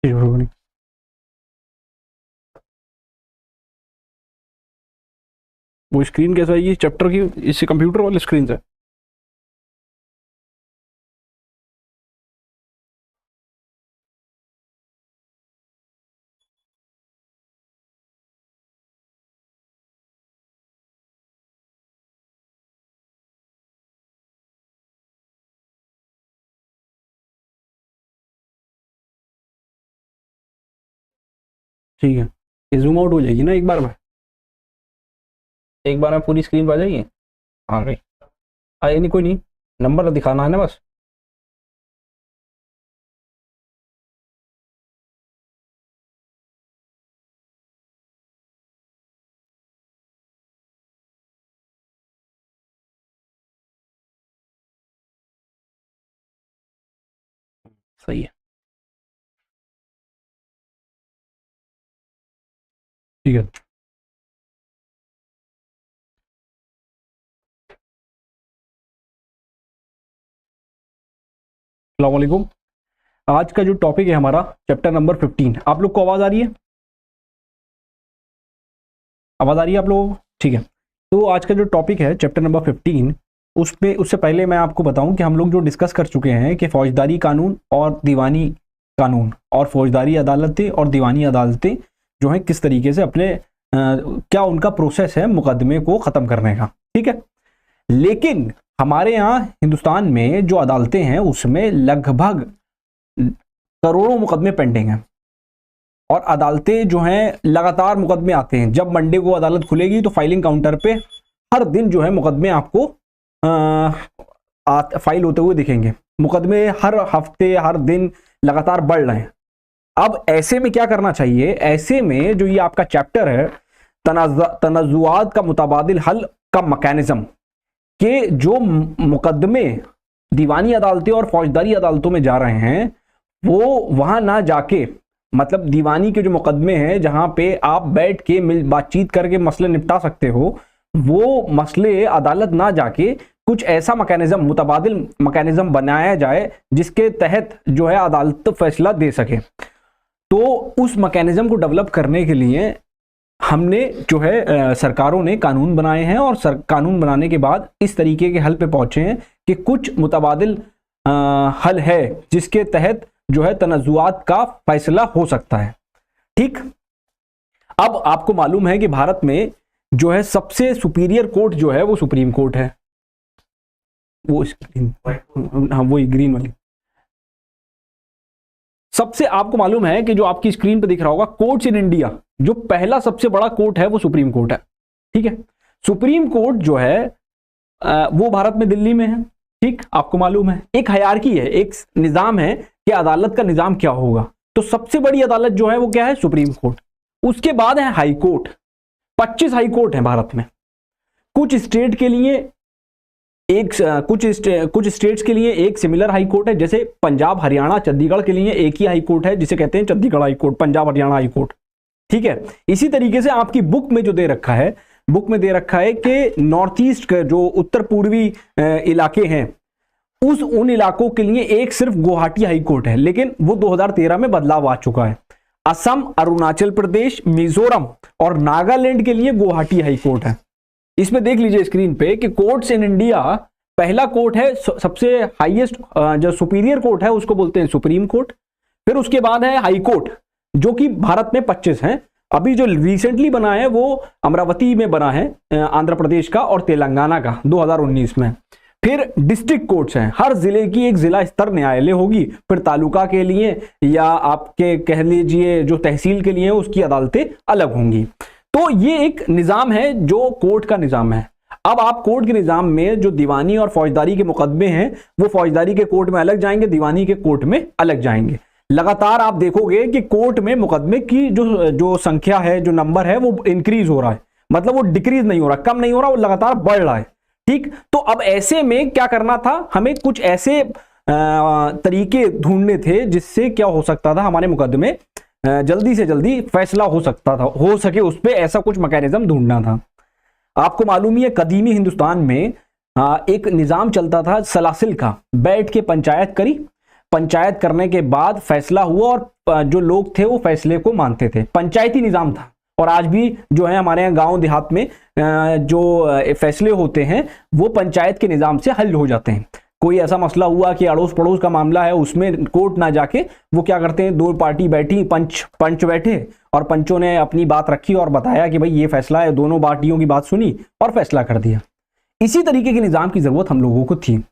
नहीं। वो स्क्रीन कैसा है ये चैप्टर की, इससे कंप्यूटर वाले स्क्रीन से? ठीक है, ये जूम आउट हो जाएगी ना एक बार में? एक बार में पूरी स्क्रीन पर आ जाएगी? आ गई। आए नहीं, कोई नहीं, नंबर दिखाना है ना बस। सही है, ठीक है। अस्सलाम वालेकुम। आज का जो टॉपिक है हमारा चैप्टर नंबर 15। आप लोग को आवाज आ रही है? आवाज आ रही है आप लोगों को? ठीक है। तो आज का जो टॉपिक है चैप्टर नंबर 15, उससे पहले मैं आपको बताऊं कि हम लोग जो डिस्कस कर चुके हैं कि फौजदारी कानून और दीवानी कानून और फौजदारी अदालतें और दीवानी अदालतें जो हैं किस तरीके से अपने क्या उनका प्रोसेस है मुकदमे को ख़त्म करने का। ठीक है। लेकिन हमारे यहाँ हिंदुस्तान में जो अदालतें हैं उसमें लगभग करोड़ों मुकदमे पेंडिंग हैं और अदालतें जो हैं लगातार मुकदमे आते हैं। जब मंडे को अदालत खुलेगी तो फाइलिंग काउंटर पे हर दिन जो है मुकदमे आपको फाइल होते हुए दिखेंगे। मुकदमे हर हफ्ते हर दिन लगातार बढ़ रहे हैं। अब ऐसे में क्या करना चाहिए? ऐसे में जो ये आपका चैप्टर है तनाजुआत का मुतबादिल हल का मैकेनिज्म के जो मुकदमे दीवानी अदालतें और फौजदारी अदालतों में जा रहे हैं वो वहां ना जाके, मतलब दीवानी के जो मुकदमे हैं जहां पे आप बैठ के बातचीत करके मसले निपटा सकते हो, वो मसले अदालत ना जाके कुछ ऐसा मैकेनिज्म, मुतबादिल मैकेनिज्म बनाया जाए जिसके तहत जो है अदालत फैसला दे सके। तो उस मैकेनिज्म को डेवलप करने के लिए हमने जो है सरकारों ने कानून बनाए हैं और कानून बनाने के बाद इस तरीके के हल पे पहुंचे हैं कि कुछ मुतबादिल हल है जिसके तहत जो है तनाजुआत का फैसला हो सकता है। ठीक। अब आपको मालूम है कि भारत में जो है सबसे सुपीरियर कोर्ट जो है वो सुप्रीम कोर्ट है। वो स्क्रीन, हाँ वही ग्रीन वाली। सबसे आपको मालूम है कि जो आपकी स्क्रीन पे दिख रहा होगा कोर्ट्स इन इंडिया, जो पहला सबसे बड़ा कोर्ट है वो सुप्रीम कोर्ट है। ठीक है। सुप्रीम कोर्ट जो है वो भारत में दिल्ली में है। ठीक। आपको मालूम है एक हायरार्की है, एक निजाम है कि अदालत का निजाम क्या होगा। तो सबसे बड़ी अदालत जो है वो क्या है? Supreme court. उसके बाद है हाई कोर्ट। 25 हाई कोर्ट है भारत में। कुछ स्टेट के लिए कुछ स्टेट्स के लिए एक सिमिलर हाई कोर्ट है, जैसे पंजाब हरियाणा चंडीगढ़ के लिए एक ही हाई कोर्ट है जिसे कहते हैं Chandigarh high court, Punjab Haryana high court. ठीक है। इसी तरीके से आपकी बुक में जो दे रखा है, बुक में दे रखा है कि नॉर्थ ईस्ट के जो उत्तर पूर्वी इलाके हैं उन इलाकों के लिए एक सिर्फ गुवाहाटी हाई कोर्ट है, लेकिन वो 2013 में बदलाव आ चुका है। असम, अरुणाचल प्रदेश, मिजोरम और नागालैंड के लिए गुवाहाटी हाई कोर्ट है। इसमें देख लीजिए स्क्रीन पे कि कोर्ट्स इन इंडिया, पहला कोर्ट है सबसे हाईएस्ट जो सुपीरियर कोर्ट है उसको बोलते हैं सुप्रीम कोर्ट। फिर उसके बाद है हाई कोर्ट जो कि भारत में 25 हैं। अभी जो रिसेंटली बना है वो अमरावती में बना है, आंध्र प्रदेश का और तेलंगाना का 2019 में। फिर डिस्ट्रिक्ट कोर्ट्स हैं, हर जिले की एक जिला स्तर न्यायालय होगी। फिर तालुका के लिए या आपके कह लीजिए जो तहसील के लिए उसकी अदालतें अलग होंगी। तो ये एक निजाम है जो कोर्ट का निजाम है। अब आप कोर्ट के निजाम में जो दीवानी और फौजदारी के मुकदमे हैं वो फौजदारी के कोर्ट में अलग जाएंगे, दीवानी के कोर्ट में अलग जाएंगे। लगातार आप देखोगे कि कोर्ट में मुकदमे की जो संख्या है, जो नंबर है वो इंक्रीज हो रहा है, मतलब वो डिक्रीज नहीं हो रहा, कम नहीं हो रहा, वो लगातार बढ़ रहा है। ठीक। तो अब ऐसे में क्या करना था, हमें कुछ ऐसे तरीके ढूंढने थे जिससे क्या हो सकता था, हमारे मुकदमे जल्दी से जल्दी फैसला हो सकता था, हो सके उस पर, ऐसा कुछ मैकेनिज्म ढूंढना था। आपको मालूम ही है कदीमी हिंदुस्तान में एक निजाम चलता था सलासिल का, बैठ के पंचायत करी, पंचायत करने के बाद फैसला हुआ और जो लोग थे वो फैसले को मानते थे। पंचायती निजाम था। और आज भी जो है हमारे यहाँ गांव देहात में जो फैसले होते हैं वो पंचायत के निजाम से हल हो जाते हैं। कोई ऐसा मसला हुआ कि अड़ोस पड़ोस का मामला है, उसमें कोर्ट ना जाके वो क्या करते हैं, दो पार्टी बैठी, पंच बैठे और पंचों ने अपनी बात रखी और बताया कि भाई ये फैसला है, दोनों पार्टियों की बात सुनी और फैसला कर दिया। इसी तरीके के निजाम की जरूरत हम लोगों को थी।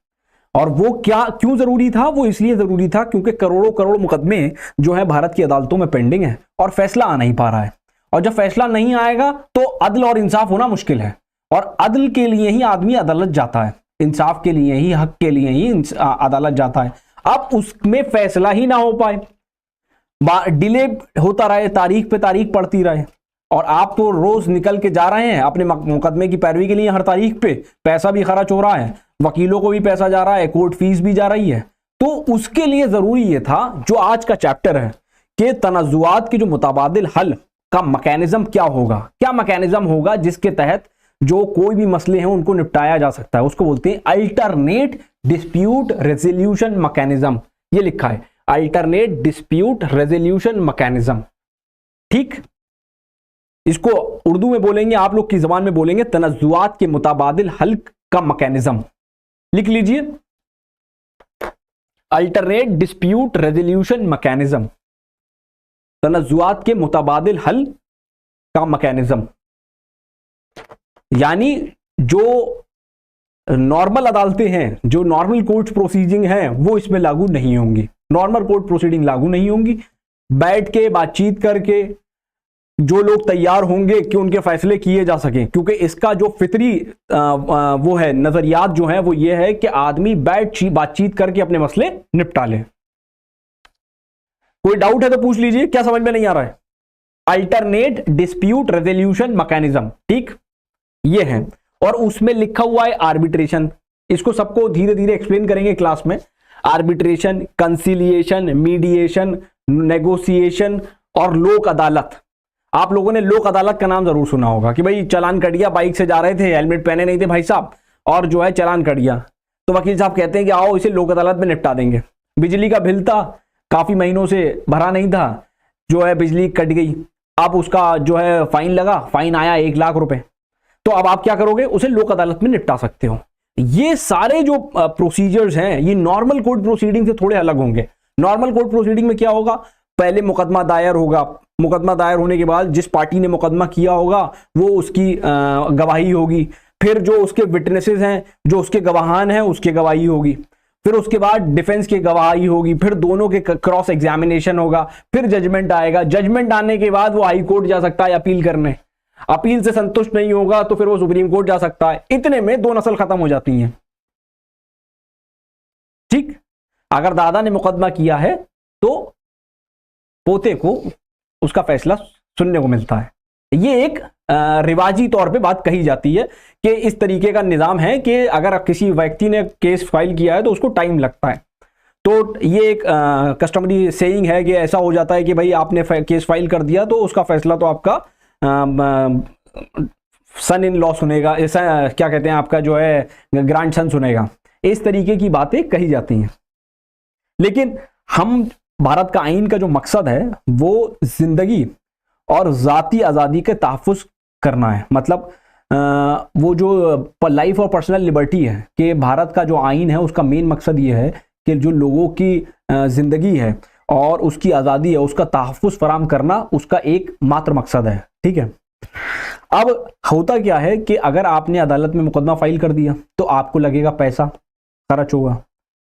और वो क्यों जरूरी था? वो इसलिए जरूरी था क्योंकि करोड़ों करोड़ मुकदमे जो है भारत की अदालतों में पेंडिंग है और फैसला आ नहीं पा रहा है। और जब फैसला नहीं आएगा तो अदल और इंसाफ होना मुश्किल है। और अदल के लिए ही आदमी अदालत जाता है, इंसाफ के लिए ही, हक के लिए ही अदालत जाता है। अब उसमें फैसला ही ना हो पाए, डिले होता रहे, तारीख पे तारीख पड़ती रहे, और आप तो रोज निकल के जा रहे हैं अपने मुकदमे की पैरवी के लिए हर तारीख पे, पैसा भी खर्च हो रहा है, वकीलों को भी पैसा जा रहा है, कोर्ट फीस भी जा रही है। तो उसके लिए जरूरी ये था जो आज का चैप्टर है कि तनाजुआत की जो मुतबादिल हल का मैकेनिज्म क्या होगा, क्या मैकेनिज्म होगा जिसके तहत जो कोई भी मसले हैं उनको निपटाया जा सकता है। उसको बोलते हैं अल्टरनेट डिस्प्यूट रेजोल्यूशन मैकेनिज्म। ये लिखा है अल्टरनेट डिस्प्यूट रेजोल्यूशन मैकेनिज्म। ठीक, इसको उर्दू में बोलेंगे, आप लोग की जबान में बोलेंगे तनाजुआत के मुतबादिल हल का मैकेनिज्म। लिख लीजिए अल्टरनेट डिस्प्यूट रेजोल्यूशन मैकेनिज्म, तनाजुआत के मुतबादिल हल का मैकेनिज्म। यानी जो नॉर्मल अदालतें हैं, जो नॉर्मल कोर्ट प्रोसीडिंग हैं, वो इसमें लागू नहीं होंगी। नॉर्मल कोर्ट प्रोसीडिंग लागू नहीं होंगी। बैठ के बातचीत करके जो लोग तैयार होंगे कि उनके फैसले किए जा सकें, क्योंकि इसका जो फितरी वो है, नजरियात जो है वो ये है कि आदमी बातचीत करके अपने मसले निपटा ले। कोई डाउट है तो पूछ लीजिए, क्या समझ में नहीं आ रहा है? अल्टरनेट डिस्प्यूट रेजोल्यूशन मैकेनिज्म, ठीक, ये है। और उसमें लिखा हुआ है आर्बिट्रेशन। इसको सबको धीरे धीरे एक्सप्लेन करेंगे क्लास में। आर्बिट्रेशन, कंसिलिएशन, मीडिएशन, नेगोशिएशन और लोक अदालत। आप लोगों ने लोक अदालत का नाम जरूर सुना होगा कि भाई चालान कट गया, बाइक से जा रहे थे, हेलमेट पहने नहीं थे भाई साहब, और जो है चालान कट गया, तो वकील साहब कहते हैं कि आओ इसे लोक अदालत में निपटा देंगे। बिजली का बिल था, काफी महीनों से भरा नहीं था, जो है बिजली कट गई, अब उसका जो है फाइन लगा, फाइन आया 1 लाख रुपए। तो अब आप क्या करोगे, उसे लोक अदालत में निपटा सकते हो। ये सारे जो प्रोसीजर्स हैं ये नॉर्मल कोर्ट प्रोसीडिंग से थोड़े अलग होंगे। नॉर्मल कोर्ट प्रोसीडिंग में क्या होगा, पहले मुकदमा दायर होगा, मुकदमा दायर होने के बाद जिस पार्टी ने मुकदमा किया होगा वो उसकी गवाही होगी, फिर जो उसके विटनेसेस हैं, जो उसके गवाहान हैं, उसकी गवाही होगी, फिर उसके बाद डिफेंस की गवाही होगी, फिर दोनों के क्रॉस एग्जामिनेशन होगा, फिर जजमेंट आएगा। जजमेंट आने के बाद वो हाई कोर्ट जा सकता है अपील करने, अपील से संतुष्ट नहीं होगा तो फिर वो सुप्रीम कोर्ट जा सकता है। इतने में 2 नस्ल खत्म हो जाती हैं। ठीक, अगर दादा ने मुकदमा किया है तो पोते को उसका फैसला सुनने को मिलता है। ये एक रिवाजी तौर पे बात कही जाती है कि इस तरीके का निजाम है कि अगर किसी व्यक्ति ने केस फाइल किया है तो उसको टाइम लगता है। तो ये एक कस्टमरी सेइंग है कि ऐसा हो जाता है कि भाई आपने केस फाइल कर दिया तो उसका फैसला तो आपका सन इन लॉ सुनेगा, ऐसा क्या कहते हैं, आपका जो है ग्रैंड सन सुनेगा। इस तरीके की बातें कही जाती हैं। लेकिन हम भारत का आईन का जो मकसद है वो जिंदगी और जाती आज़ादी के तहफ़्फ़ुज़ करना है। मतलब वो जो लाइफ और पर्सनल लिबर्टी है कि भारत का जो आईन है उसका मेन मकसद ये है कि जो लोगों की ज़िंदगी है और उसकी आज़ादी है उसका तहफ़्फ़ुज़ फराहम करना उसका एक मात्र मकसद है। ठीक है, अब होता क्या है कि अगर आपने अदालत में मुकदमा फाइल कर दिया तो आपको लगेगा पैसा खर्च होगा,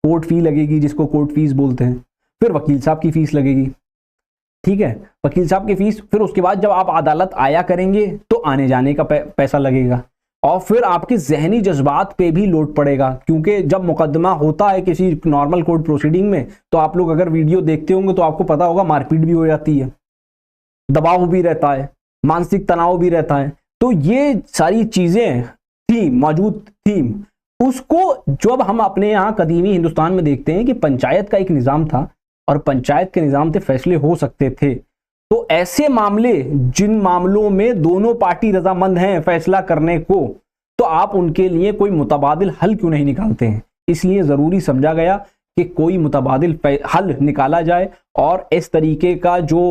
कोर्ट फी लगेगी जिसको कोर्ट फीस बोलते हैं, फिर वकील साहब की फीस लगेगी। ठीक है, वकील साहब की फीस, फिर उसके बाद जब आप अदालत आया करेंगे तो आने जाने का पैसा लगेगा, और फिर आपके जहनी जज्बात पे भी लोड पड़ेगा, क्योंकि जब मुकदमा होता है किसी नॉर्मल कोर्ट प्रोसीडिंग में तो आप लोग अगर वीडियो देखते होंगे तो आपको पता होगा मारपीट भी हो जाती है, दबाव भी रहता है, मानसिक तनाव भी रहता है। तो ये सारी चीजें मौजूद थी। उसको जब हम अपने यहाँ कदीमी हिंदुस्तान में देखते हैं कि पंचायत का एक निज़ाम था और पंचायत के निज़ाम से फैसले हो सकते थे, तो ऐसे मामले जिन मामलों में दोनों पार्टी रजामंद हैं फैसला करने को, तो आप उनके लिए कोई मुतबादिल हल क्यों नहीं निकालते हैं। इसलिए ज़रूरी समझा गया कि कोई मुतबादिल हल निकाला जाए और इस तरीके का जो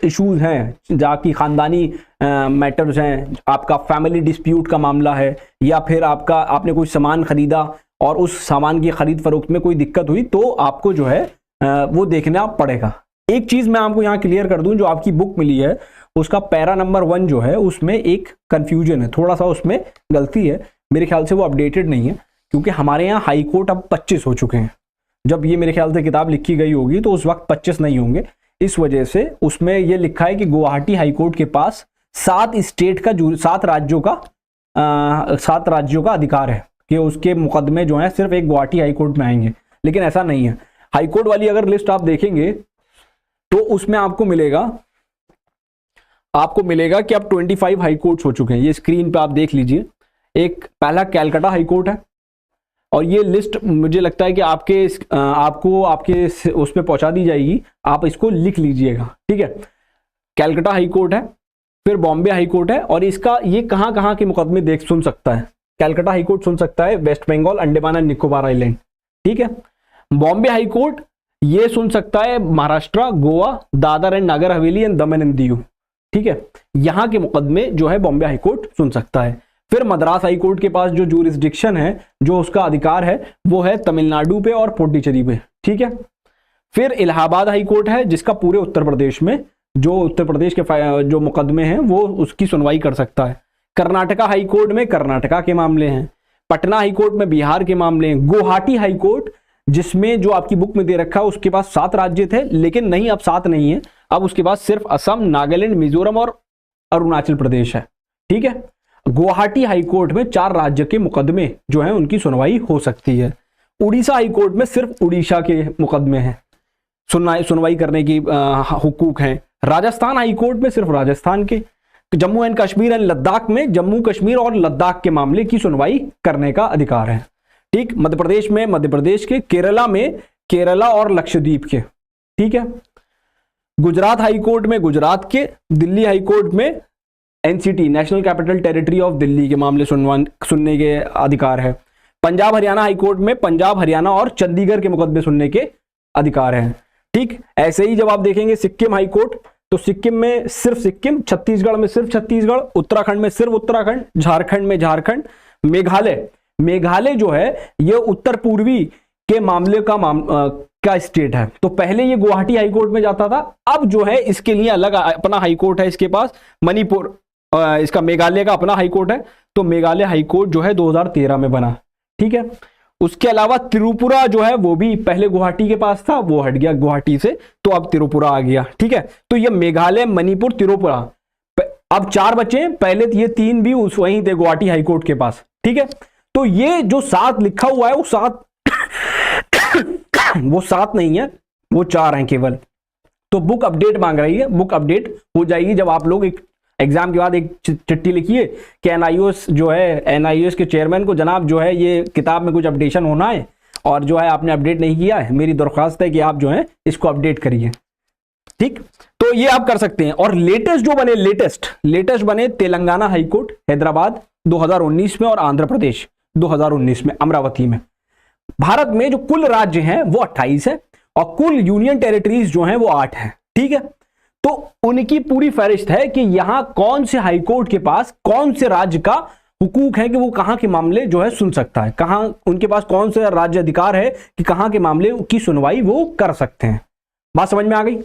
इश्यूज हैं, जाकि ख़ानदानी मैटर्स हैं, आपका फैमिली डिस्प्यूट का मामला है, या फिर आपने कोई सामान ख़रीदा और उस सामान की ख़रीद फरोख्त में कोई दिक्कत हुई, तो आपको जो है वो देखना पड़ेगा। एक चीज़ मैं आपको यहाँ क्लियर कर दूँ, जो आपकी बुक मिली है उसका पैरा नंबर 1 जो है उसमें एक कन्फ्यूजन है, थोड़ा सा उसमें गलती है, मेरे ख्याल से वो अपडेटेड नहीं है, क्योंकि हमारे यहाँ हाई कोर्ट अब 25 हो चुके हैं। जब ये मेरे ख्याल से किताब लिखी गई होगी तो उस वक्त 25 नहीं होंगे, इस वजह से उसमें ये लिखा है कि गुवाहाटी हाई कोर्ट के पास 7 राज्यों का अधिकार है कि उसके मुकदमे जो हैं सिर्फ एक गुवाहाटी हाई कोर्ट में आएंगे, लेकिन ऐसा नहीं है। हाई कोर्ट वाली अगर लिस्ट आप देखेंगे तो उसमें आपको मिलेगा कि अब 25 हाई कोर्ट्स हो चुके हैं। ये स्क्रीन पे आप देख लीजिए, एक पहला कैलकाटा हाई कोर्ट है, और ये लिस्ट मुझे लगता है कि आपको आपके उस पर पहुंचा दी जाएगी, आप इसको लिख लीजिएगा, ठीक है। कैलकाटा हाई कोर्ट है, फिर बॉम्बे हाई कोर्ट है, और इसका ये कहाँ के मुकदमे सुन सकता है। कैलकाटा हाई कोर्ट सुन सकता है वेस्ट बंगाल, अंडमान एंड निकोबार आइलैंड, ठीक है। बॉम्बे हाई कोर्ट ये सुन सकता है Maharashtra, Goa, Dadar and Nagar Haveli and Daman and Diu, ठीक है। यहाँ के मुकदमे जो है बॉम्बे हाई कोर्ट सुन सकता है। फिर मद्रास हाई कोर्ट के पास जो जूरिसडिक्शन है, जो उसका अधिकार है, वो है तमिलनाडु पे और पुडुचेरी पे, ठीक है। फिर इलाहाबाद हाई कोर्ट है, जिसका पूरे उत्तर प्रदेश में जो उत्तर प्रदेश के जो मुकदमे हैं वो उसकी सुनवाई कर सकता है। कर्नाटका हाई कोर्ट में कर्नाटका के मामले हैं, पटना हाई कोर्ट में बिहार के मामले हैं। गुवाहाटी हाई कोर्ट, जिसमें जो आपकी बुक में दे रखा है उसके पास 7 राज्य थे, लेकिन नहीं, अब 7 नहीं है, अब उसके पास सिर्फ असम, नागालैंड, मिजोरम और अरुणाचल प्रदेश है, ठीक है। गुवाहाटी हाई कोर्ट में 4 राज्य के मुकदमे जो हैं उनकी सुनवाई हो सकती है। उड़ीसा हाई कोर्ट में सिर्फ उड़ीसा के मुकदमे हैं, सुनवाई करने की हुकूक हैं। राजस्थान हाई कोर्ट में सिर्फ राजस्थान के। जम्मू एंड कश्मीर एंड लद्दाख में जम्मू कश्मीर और लद्दाख के मामले की सुनवाई करने का अधिकार है, ठीक। मध्य प्रदेश में मध्य प्रदेश के, केरला में केरला और लक्षद्वीप के, ठीक है। गुजरात हाई कोर्ट में गुजरात के, दिल्ली हाई कोर्ट में NCT, national capital territory of Delhi के मामले सुनने के अधिकार है। पंजाब हरियाणा हाई कोर्ट में पंजाब, हरियाणा और चंडीगढ़ के मुकदमे सुनने के अधिकार हैं, ठीक। ऐसे ही जब आप देखेंगे सिक्किम हाई कोर्ट, तो सिक्किम में सिर्फ सिक्किम, छत्तीसगढ़ में सिर्फ छत्तीसगढ़, उत्तराखंड में सिर्फ उत्तराखंड, झारखंड में झारखंड, मेघालय जो है ये उत्तर पूर्वी के मामले का स्टेट है। तो पहले ये गुवाहाटी हाई कोर्ट में जाता था, अब जो है इसके लिए अलग अपना हाई कोर्ट है, इसके पास मणिपुर, इसका मेघालय का अपना हाई कोर्ट है। तो मेघालय हाई कोर्ट जो है 2013 में बना, ठीक है। उसके अलावा त्रिपुरा जो है वो भी पहले गुवाहाटी के पास था, वो हट गया गुवाहाटी से, तो अब त्रिपुरा आ गया, ठीक है। तो ये मेघालय, मणिपुर, त्रिपुरा, अब 4 बचे, पहले ये 3 भी वहीं थे गुवाहाटी हाई कोर्ट के पास, ठीक है। तो ये जो 7 लिखा हुआ है वो 7 वो 7 नहीं है, वो 4 हैं केवल। तो बुक अपडेट मांग रही है, बुक अपडेट हो जाएगी जब आप लोग एक एग्जाम के बाद एक चिट्ठी लिखिए कि एनआईओएस जो है, एनआईओएस के चेयरमैन को, जनाब जो है ये किताब में कुछ अपडेशन होना है और जो है आपने अपडेट नहीं किया है, मेरी दरख्वास्त है कि आप जो है इसको अपडेट करिए, ठीक। तो ये आप कर सकते हैं। और लेटेस्ट जो बने, लेटेस्ट बने तेलंगाना हाईकोर्ट हैदराबाद 2019 में और आंध्र प्रदेश 2019 में अमरावती में। भारत में जो कुल राज्य हैं वो 28 है और कुल यूनियन टेरिटरीज जो हैं वो 8 हैं, ठीक है। तो उनकी पूरी फहरिस्त है कि यहां कौन से हाईकोर्ट के पास कौन से राज्य का हुकूक है कि वो कहां के मामले जो है सुन सकता है, कहां उनके पास कौन सा राज्य अधिकार है कि कहां के मामले की सुनवाई वो कर सकते हैं। बात समझ में आ गई?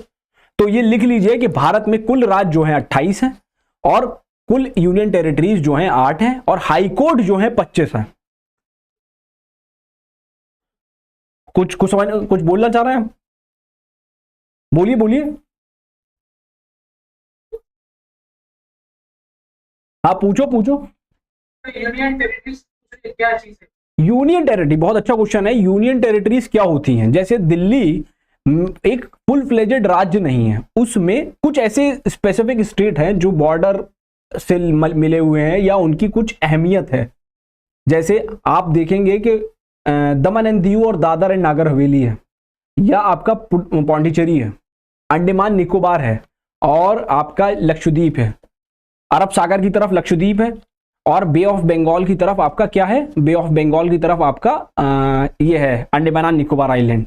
तो ये लिख लीजिए कि भारत में कुल राज्य जो है 28 हैं और कुल यूनियन टेरिटरीज जो हैं 8 हैं और हाईकोर्ट जो है 25 हैं। कुछ बोलना चाह रहे हैं? बोलिए। हाँ पूछो। यूनियन टेरिटरीज क्या चीज है? यूनियन टेरिटरी बहुत अच्छा क्वेश्चन है। यूनियन टेरिटरीज क्या होती हैं? जैसे दिल्ली एक फुल फ्लेजेड राज्य नहीं है, उसमें कुछ ऐसे स्पेसिफिक स्टेट हैं जो बॉर्डर से मिले हुए हैं या उनकी कुछ अहमियत है। जैसे आप देखेंगे कि दमन एंड दीव और दादर एंड नागर हवेली है, या आपका पौंडीचेरी है, अंडमान निकोबार है और आपका लक्षद्वीप है, अरब सागर की तरफ लक्षद्वीप है और बे ऑफ बंगाल की तरफ आपका क्या है, बे ऑफ बंगाल की तरफ आपका ये है अंडमान एंड निकोबार आइलैंड।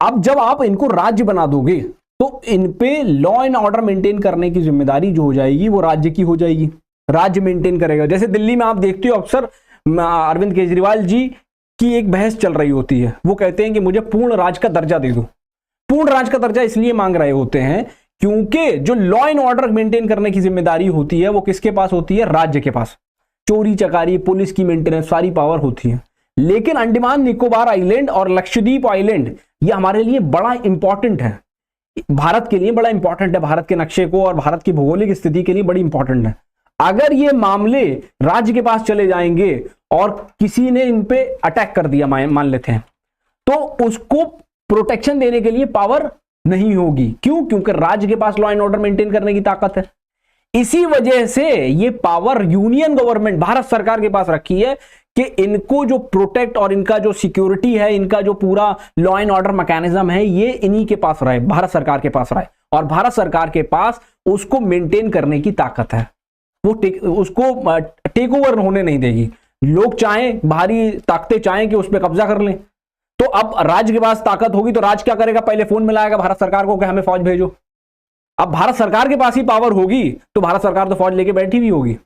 अब जब आप इनको राज्य बना दोगे तो इन पे लॉ एंड ऑर्डर मेंटेन करने की जिम्मेदारी जो हो जाएगी वो राज्य की हो जाएगी, राज्य मेंटेन करेगा। जैसे दिल्ली में आप देखते हो अक्सर अरविंद केजरीवाल जी की एक बहस चल रही होती है, वो कहते हैं कि मुझे पूर्ण राज्य का दर्जा दे दो। पूर्ण राज्य का दर्जा इसलिए मांग रहे होते हैं क्योंकि जो लॉ एंड ऑर्डर मेंटेन करने की जिम्मेदारी होती है वो किसके पास होती है, राज्य के पास। चोरी चकारी, पुलिस की मेंटेनेंस, सारी पावर होती है। लेकिन अंडमान निकोबार आइलैंड और लक्षद्वीप आइलैंड ये हमारे लिए बड़ा इंपॉर्टेंट है, भारत के लिए बड़ा इंपॉर्टेंट है, भारत के नक्शे को और भारत की भौगोलिक स्थिति के लिए बड़ी इंपॉर्टेंट है। अगर ये मामले राज्य के पास चले जाएंगे और किसी ने इन पे अटैक कर दिया, मान लेते हैं, तो उसको प्रोटेक्शन देने के लिए पावर नहीं होगी। क्यों? क्योंकि राज्य के पास लॉ एंड ऑर्डर मेंटेन करने की ताकत है। इसी वजह से ये पावर यूनियन गवर्नमेंट, भारत सरकार के पास रखी है कि इनको जो प्रोटेक्ट और इनका जो सिक्योरिटी है, इनका जो पूरा लॉ एंड ऑर्डर मैकेनिज्म है, ये इन्हीं के पास रहे, भारत सरकार के पास रहे। और भारत सरकार के पास उसको मेंटेन करने की ताकत है, वो उसको टेक ओवर होने नहीं देगी। लोग चाहें, बाहरी ताकतें चाहें कि उस पर कब्जा कर लें, तो अब राज्य के पास ताकत होगी तो राज्य क्या करेगा, पहले फोन मिलाएगा भारत सरकार को कि हमें फौज भेजो। अब भारत सरकार के पास ही पावर होगी तो भारत सरकार तो फौज लेके बैठी भी होगी।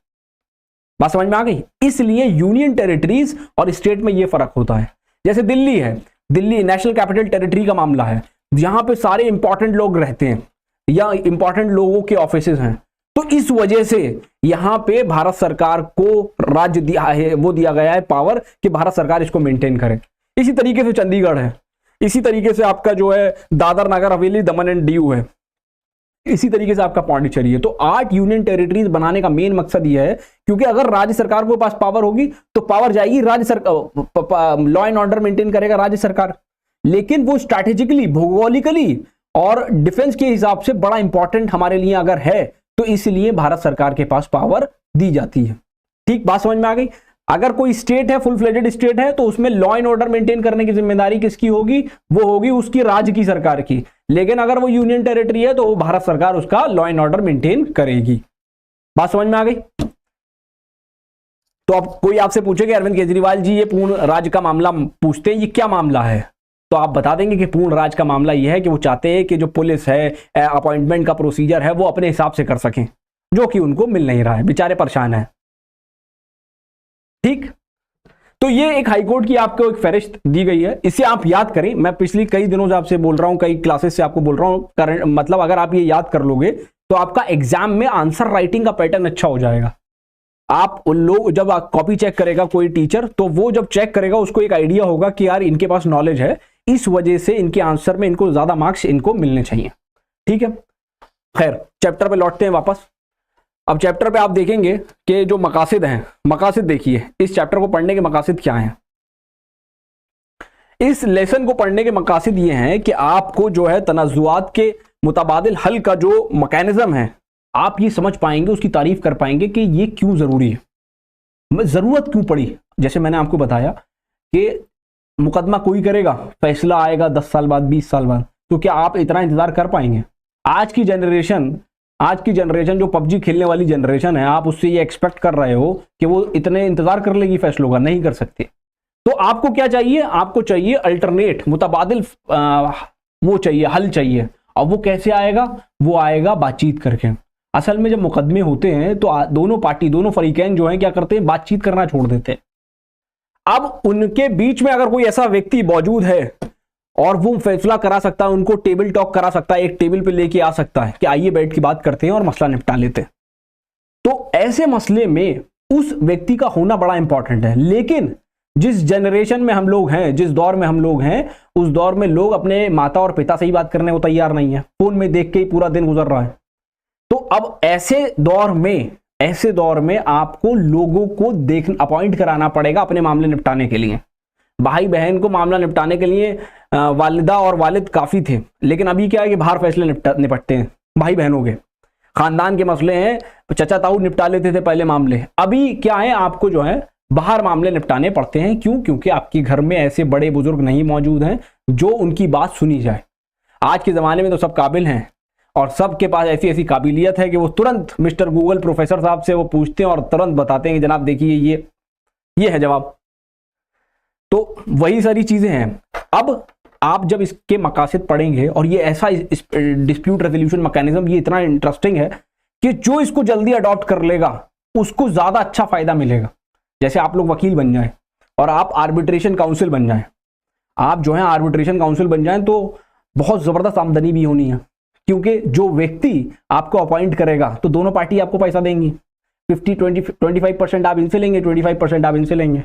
बात समझ में आ गई? इसलिए यूनियन टेरिटरीज और स्टेट में यह फर्क होता है। जैसे दिल्ली है, दिल्ली नेशनल कैपिटल टेरिटरी का मामला है, यहां पे सारे इंपॉर्टेंट लोग रहते हैं या इंपॉर्टेंट लोगों के ऑफिसेज हैं, तो इस वजह से यहां पे भारत सरकार को राज्य दिया है, वो दिया गया है पावर कि भारत सरकार इसको मेंटेन करे। इसी तरीके से चंडीगढ़ है, इसी तरीके से आपका जो है दादर नगर हवेली, दमन एंड दीव है, इसी तरीके से आपका पांडिचेरी है। तो 8 यूनियन टेरिटरीज बनाने का मेन मकसद यह है क्योंकि अगर राज्य सरकार के पास पावर होगी तो पावर जाएगी राज्य सरकार, लॉ एंड ऑर्डर मेंटेन करेगा राज्य सरकार, लेकिन वो स्ट्रैटेजिकली, भौगोलिकली और डिफेंस के हिसाब से बड़ा इंपॉर्टेंट हमारे लिए अगर है तो इसलिए भारत सरकार के पास पावर दी जाती है। ठीक, बात समझ में आ गई? अगर कोई स्टेट है, फुल फ्लेजेड स्टेट है, तो उसमें लॉ एंड ऑर्डर मेंटेन करने की जिम्मेदारी किसकी होगी? वो होगी उसकी राज्य की सरकार की। लेकिन अगर वो यूनियन टेरिटरी है तो वो भारत सरकार उसका लॉ एंड ऑर्डर मेंटेन करेगी। बात समझ में आ गई? तो अब कोई आपसे पूछेगा अरविंद केजरीवाल जी ये पूर्ण राज्य का मामला पूछते हैं, ये क्या मामला है? तो आप बता देंगे कि पूर्ण राज्य का मामला यह है कि वो चाहते हैं कि जो पुलिस है, अपॉइंटमेंट का प्रोसीजर है, वो अपने हिसाब से कर सकें, जो कि उनको मिल नहीं रहा है, बेचारे परेशान है। ठीक, तो ये एक हाईकोर्ट की आपको एक फहरिस्त दी गई है, इसे आप याद करें। मैं पिछली कई दिनों से आपसे बोल रहा हूं, कई क्लासेस से आपको बोल रहा हूं, करंट मतलब अगर आप ये याद कर लोगे तो आपका एग्जाम में आंसर राइटिंग का पैटर्न अच्छा हो जाएगा। आप उन लोग जब कॉपी चेक करेगा कोई टीचर, तो वो जब चेक करेगा उसको एक आइडिया होगा कि यार इनके पास नॉलेज है, इस वजह से इनके आंसर में इनको ज्यादा मार्क्स इनको मिलने चाहिए। ठीक है, खैर चैप्टर पे लौटते हैं वापस। अब चैप्टर पे आप देखेंगे कि जो मकासिद हैं, मकासिद देखिए, इस चैप्टर को पढ़ने के मकासिद क्या हैं। इस लेसन को पढ़ने के मकासिद ये हैं कि आपको जो है तनाजुआत के मुतबादिल हल का जो मैकेनिज्म है, आप ये समझ पाएंगे, उसकी तारीफ कर पाएंगे कि ये क्यों जरूरी है, जरूरत क्यों पड़ी। जैसे मैंने आपको बताया कि मुकदमा कोई करेगा, फैसला आएगा 10 साल बाद, 20 साल बाद, तो क्या आप इतना इंतजार कर पाएंगे? आज की जनरेशन जो पबजी खेलने वाली जनरेशन है, आप उससे ये एक्सपेक्ट कर रहे हो कि वो इतने इंतजार कर लेगी फैसलों का? नहीं कर सकते। तो आपको क्या चाहिए? आपको चाहिए अल्टरनेट, मुतबादिल वो चाहिए, हल चाहिए। अब वो कैसे आएगा? वो आएगा बातचीत करके। असल में जब मुकदमे होते हैं तो दोनों पार्टी, दोनों फरीकैन जो हैं क्या करते हैं? बातचीत करना छोड़ देते हैं। अब उनके बीच में अगर कोई ऐसा व्यक्ति मौजूद है और वो फैसला करा सकता है, उनको टेबल टॉक करा सकता है, एक टेबल पे लेके आ सकता है कि आइए बैठ के बात करते हैं और मसला निपटा लेते हैं, तो ऐसे मसले में उस व्यक्ति का होना बड़ा इंपॉर्टेंट है। लेकिन जिस जनरेशन में हम लोग हैं, जिस दौर में हम लोग हैं, उस दौर में लोग अपने माता और पिता से ही बात करने को तैयार नहीं है, फोन में देख के ही पूरा दिन गुजर रहा है। तो अब ऐसे दौर में आपको लोगों को अपॉइंट कराना पड़ेगा अपने मामले निपटाने के लिए। भाई बहन को मामला निपटाने के लिए वालिदा और वालिद काफी थे, लेकिन अभी क्या है कि बाहर फैसले निपटते हैं भाई बहनों के। खानदान के मसले हैं, चाचा ताऊ निपटा लेते थे पहले मामले, अभी क्या है आपको जो है बाहर मामले निपटाने पड़ते हैं। क्यों? क्योंकि आपके घर में ऐसे बड़े बुजुर्ग नहीं मौजूद हैं जो उनकी बात सुनी जाए। आज के ज़माने में तो सब काबिल हैं, और सबके पास ऐसी ऐसी काबिलियत है कि वो तुरंत मिस्टर गूगल प्रोफेसर साहब से वो पूछते हैं और तुरंत बताते हैं कि जनाब देखिए ये है जवाब। तो वही सारी चीजें हैं। अब आप जब इसके मकासद पढ़ेंगे, और ये ऐसा डिस्प्यूट रेजोल्यूशन मैकेनिज्म ये इतना इंटरेस्टिंग है कि जो इसको जल्दी अडॉप्ट कर लेगा उसको ज्यादा अच्छा फायदा मिलेगा। जैसे आप लोग वकील बन जाएं और आप आर्बिट्रेशन काउंसिल बन जाएं, आप जो है आर्बिट्रेशन काउंसिल बन जाएं तो बहुत जबरदस्त आमदनी भी होनी है, क्योंकि जो व्यक्ति आपको अपॉइंट करेगा तो दोनों पार्टी आपको पैसा देंगी। 25% आप इनसे लेंगे, 25% आप इनसे लेंगे,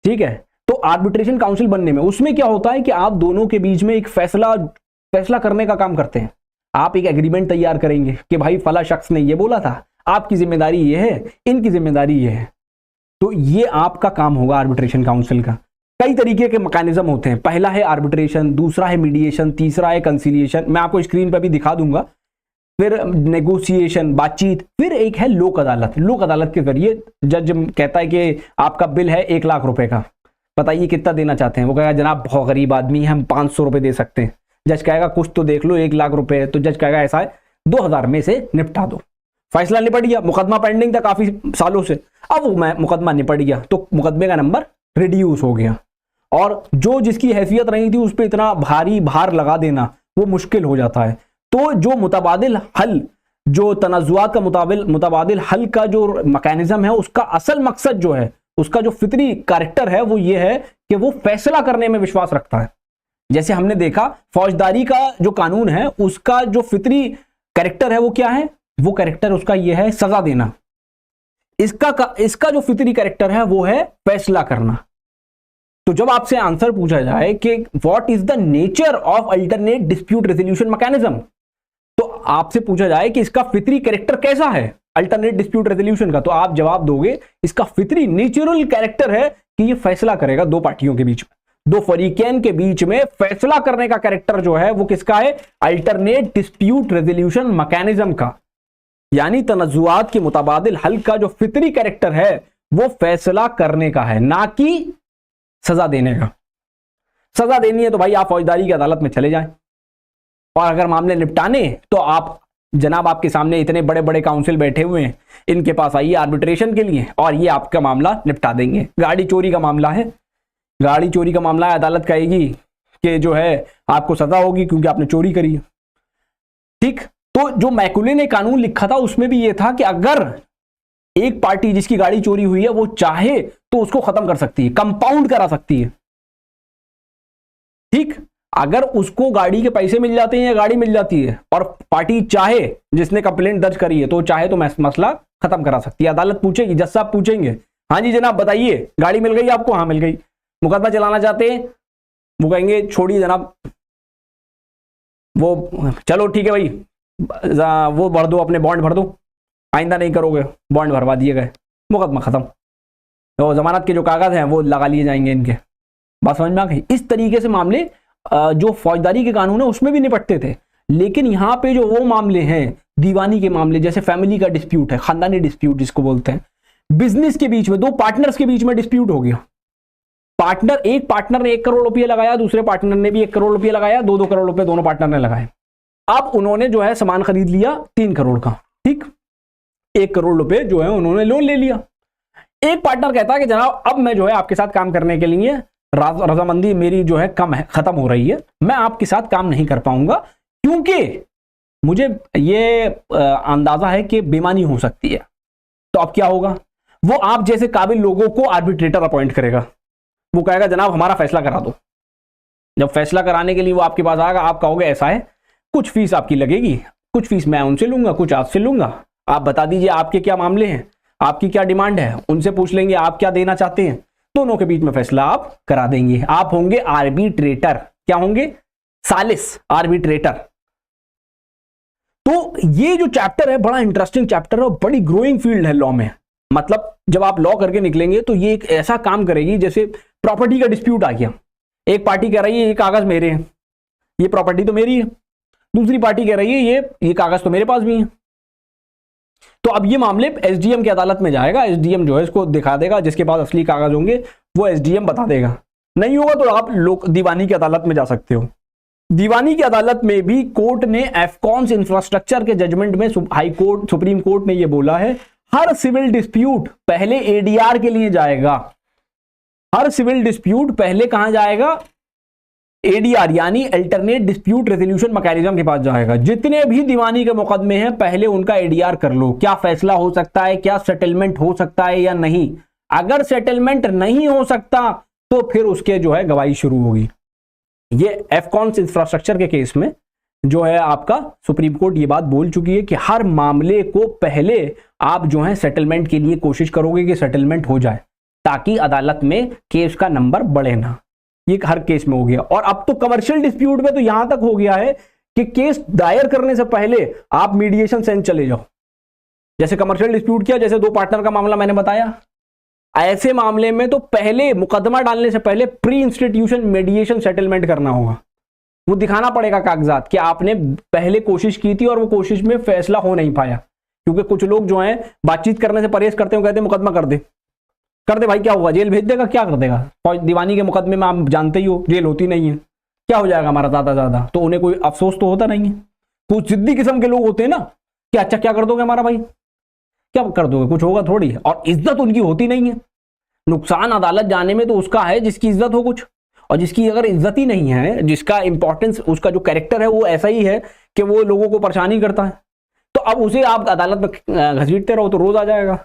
ठीक है। तो आर्बिट्रेशन काउंसिल बनने में उसमें क्या होता है कि आप दोनों के बीच में एक फैसला करने का काम करते हैं। आप एक एग्रीमेंट तैयार करेंगे कि भाई फला शख्स ने ये बोला था, आपकी जिम्मेदारी ये है, इनकी जिम्मेदारी ये है। तो ये आपका काम होगा आर्बिट्रेशन काउंसिल का। कई तरीके के मैकेनिज्म होते हैं। पहला है आर्बिट्रेशन, दूसरा है मीडिएशन, तीसरा है कंसिलिएशन, मैं आपको स्क्रीन पर भी दिखा दूंगा। फिर नेगोशिएशन, बातचीत, फिर एक है लोक अदालत। लोक अदालत के जरिए जज कहता है कि आपका बिल है 1 लाख रुपए का, बताइए कितना देना चाहते हैं। वो कहेगा जनाब बहुत गरीब आदमी है, हम 500 रुपए दे सकते हैं। जज कहेगा कुछ तो देख लो, 1 लाख रुपए है। तो जज कहेगा ऐसा है 2000 में से निपटा दो। फैसला निपट गया, मुकदमा पेंडिंग था काफी सालों से, अब वो मुकदमा निपट गया तो मुकदमे का नंबर रिड्यूस हो गया, और जो जिसकी हैसियत रही थी उस पर इतना भारी भार लगा देना वो मुश्किल हो जाता है। तो जो मुतबादिल हल, जो तनाजुआत का मुतबादिल हल का जो मैकेनिज्म है, उसका असल मकसद जो है, उसका जो फितरी कैरेक्टर है वो ये है कि वो फैसला करने में विश्वास रखता है। जैसे हमने देखा फौजदारी का जो कानून है उसका जो फितरी कैरेक्टर है वो क्या है, वो कैरेक्टर उसका ये है सजा देना। इसका जो फितरी कैरेक्टर है वो है फैसला करना। तो जब आपसे आंसर पूछा जाए कि what is the nature of alternate dispute resolution mechanism, तो आपसे पूछा जाए कि इसका फितरी कैरेक्टर कैसा है अल्टरनेट डिस्प्यूट रेजोल्यूशन का, तो आप जवाब दोगे इसका फितरी नेचुरल कैरेक्टर है कि ये फैसला करेगा दो पार्टियों के बीच में, दो फरीकैन के बीच में फैसला करने का कैरेक्टर जो है वो किसका है, अल्टरनेट डिस्प्यूट रेजोल्यूशन मैकेनिज्म का। यानी तनजुआत के मुतबादिल हल का जो फितरी कैरेक्टर है वो फैसला करने का है, ना कि सजा देने का। सजा देनी है तो भाई आप फौजदारी की अदालत में चले जाएं, और अगर मामले निपटाने तो आप जनाब आपके सामने इतने बड़े बड़े काउंसिल बैठे हुए हैं, इनके पास आइए आर्बिट्रेशन के लिए और ये आपका मामला निपटा देंगे। गाड़ी चोरी का मामला है, गाड़ी चोरी का मामला है, अदालत कहेगी कि जो है आपको सजा होगी क्योंकि आपने चोरी करी है, ठीक। तो जो मैकुले ने कानून लिखा था उसमें भी ये था कि अगर एक पार्टी जिसकी गाड़ी चोरी हुई है वो चाहे तो उसको खत्म कर सकती है, कंपाउंड करा सकती है, ठीक। अगर उसको गाड़ी के पैसे मिल जाते हैं या गाड़ी मिल जाती है और पार्टी चाहे, जिसने कंप्लेंट दर्ज करी है, तो चाहे तो मसला खत्म करा सकती है। अदालत पूछेगी, जज साहब पूछेंगे, हाँ जी जनाब बताइए गाड़ी मिल गई आपको, हाँ मिल गई, मुकदमा चलाना चाहते हैं, वो कहेंगे छोड़िए जनाब, वो चलो ठीक है भाई वो भर दो, अपने बॉन्ड भर दो, आइंदा नहीं करोगे, बॉन्ड भरवा दिए गए, मुकदमा खत्म, तो जमानत के जो कागज हैं वो लगा लिए जाएंगे इनके। बात समझ में आ गई। इस तरीके से मामले जो फौजदारी के कानून है उसमें भी निपटते थे, लेकिन यहां पे जो वो मामले हैं दीवानी के मामले, जैसे फैमिली का डिस्प्यूट है, खानदानी डिस्प्यूट जिसको बोलते हैं, बिजनेस के बीच में दो पार्टनर्स के बीच में डिस्प्यूट हो गया, एक पार्टनर ने 1 करोड़ रुपये लगाया, दूसरे पार्टनर ने भी 1 करोड़ रुपये लगाया, 2-2 करोड़ रुपये दोनों पार्टनर ने लगाए। अब उन्होंने जो है सामान खरीद लिया 3 करोड़ का, ठीक, 1 करोड़ रुपये जो है उन्होंने लोन ले लिया। एक पार्टनर कहता है कि जनाब अब मैं जो है आपके साथ काम करने के लिए रजामंदी मेरी जो है कम है, खत्म हो रही है, मैं आपके साथ काम नहीं कर पाऊंगा क्योंकि मुझे ये अंदाजा है कि बेईमानी हो सकती है। तो अब क्या होगा, वो आप जैसे काबिल लोगों को आर्बिट्रेटर अपॉइंट करेगा, वो कहेगा जनाब हमारा फैसला करा दो। जब फैसला कराने के लिए वो आपके पास आएगा, आप कहोगे ऐसा है, कुछ फीस आपकी लगेगी, कुछ फीस मैं उनसे लूंगा, कुछ आपसे लूंगा, आप बता दीजिए आपके क्या मामले हैं, आपकी क्या डिमांड है, उनसे पूछ लेंगे आप क्या देना चाहते हैं, दोनों के बीच में फैसला आप करा देंगे। आप होंगे आर्बिट्रेटर, क्या होंगे, सालिस, आर्बिट्रेटर। तो ये जो चैप्टर है बड़ा इंटरेस्टिंग चैप्टर है और बड़ी ग्रोइंग फील्ड है लॉ में। मतलब जब आप लॉ करके निकलेंगे तो ये एक ऐसा काम करेगी, जैसे प्रॉपर्टी का डिस्प्यूट आ गया, एक पार्टी कह रही है ये कागज मेरे हैं, ये प्रॉपर्टी तो मेरी है, दूसरी पार्टी कह रही है ये कागज तो मेरे पास भी है। तो अब ये मामले एसडीएम की अदालत में जाएगा, एसडीएम जो है इसको दिखा देगा, जिसके पास असली कागज होंगे वो एसडीएम बता देगा, नहीं होगा तो आप लोग दीवानी की अदालत में जा सकते हो। दीवानी की अदालत में भी कोर्ट ने एफकॉन्स इंफ्रास्ट्रक्चर के जजमेंट में हाई कोर्ट सुप्रीम कोर्ट ने यह बोला है, हर सिविल डिस्प्यूट पहले एडीआर के लिए जाएगा। हर सिविल डिस्प्यूट पहले कहां जाएगा? एडीआर यानी अल्टरनेट डिस्प्यूट रेजोल्यूशन मैकेनिज्म के पास जाएगा। जितने भी दीवानी के मुकदमे हैं पहले उनका एडीआर कर लो, क्या फैसला हो सकता है, क्या सेटलमेंट हो सकता है या नहीं। अगर सेटलमेंट नहीं हो सकता तो फिर उसके जो है गवाही शुरू होगी। ये एफकॉन्स इंफ्रास्ट्रक्चर के केस में जो है आपका सुप्रीम कोर्ट ये बात बोल चुकी है कि हर मामले को पहले आप जो है सेटलमेंट के लिए कोशिश करोगे कि सेटलमेंट हो जाए, ताकि अदालत में केस का नंबर बढ़े ना। ये हर केस में हो गया। और अब तो कमर्शियल डिस्प्यूट में तो यहां तक हो गया है कि केस दायर करने से पहले आप मीडिएशन सेंस चले जाओ। जैसे कमर्शियल डिस्प्यूट किया, जैसे दो पार्टनर का मामला मैंने बताया, ऐसे मामले में तो पहले मुकदमा डालने से पहले प्री इंस्टीट्यूशन मीडिएशन सेटलमेंट करना होगा। वो दिखाना पड़ेगा कागजात कि आपने पहले कोशिश की थी और वो कोशिश में फैसला हो नहीं पाया। क्योंकि कुछ लोग जो हैं बातचीत करने से परहेज करते हैं, कहते हैं मुकदमा कर दे भाई, क्या होगा, जेल भेज देगा, क्या कर देगा। दीवानी के मुकदमे में आप जानते ही हो जेल होती नहीं है, क्या हो जाएगा हमारा ज्यादा, तो उन्हें कोई अफसोस तो होता नहीं है। कुछ जिद्दी किस्म के लोग होते हैं ना कि अच्छा क्या कर दोगे हमारा भाई, क्या कर दोगे, कुछ होगा थोड़ी। और इज्जत उनकी होती नहीं है। नुकसान अदालत जाने में तो उसका है जिसकी इज्जत हो कुछ, और जिसकी अगर इज्जत ही नहीं है, जिसका इंपॉर्टेंस, उसका जो कैरेक्टर है वो ऐसा ही है कि वो लोगों को परेशानी करता है, तो अब उसे आप अदालत में घसीटते रहो तो रोज आ जाएगा।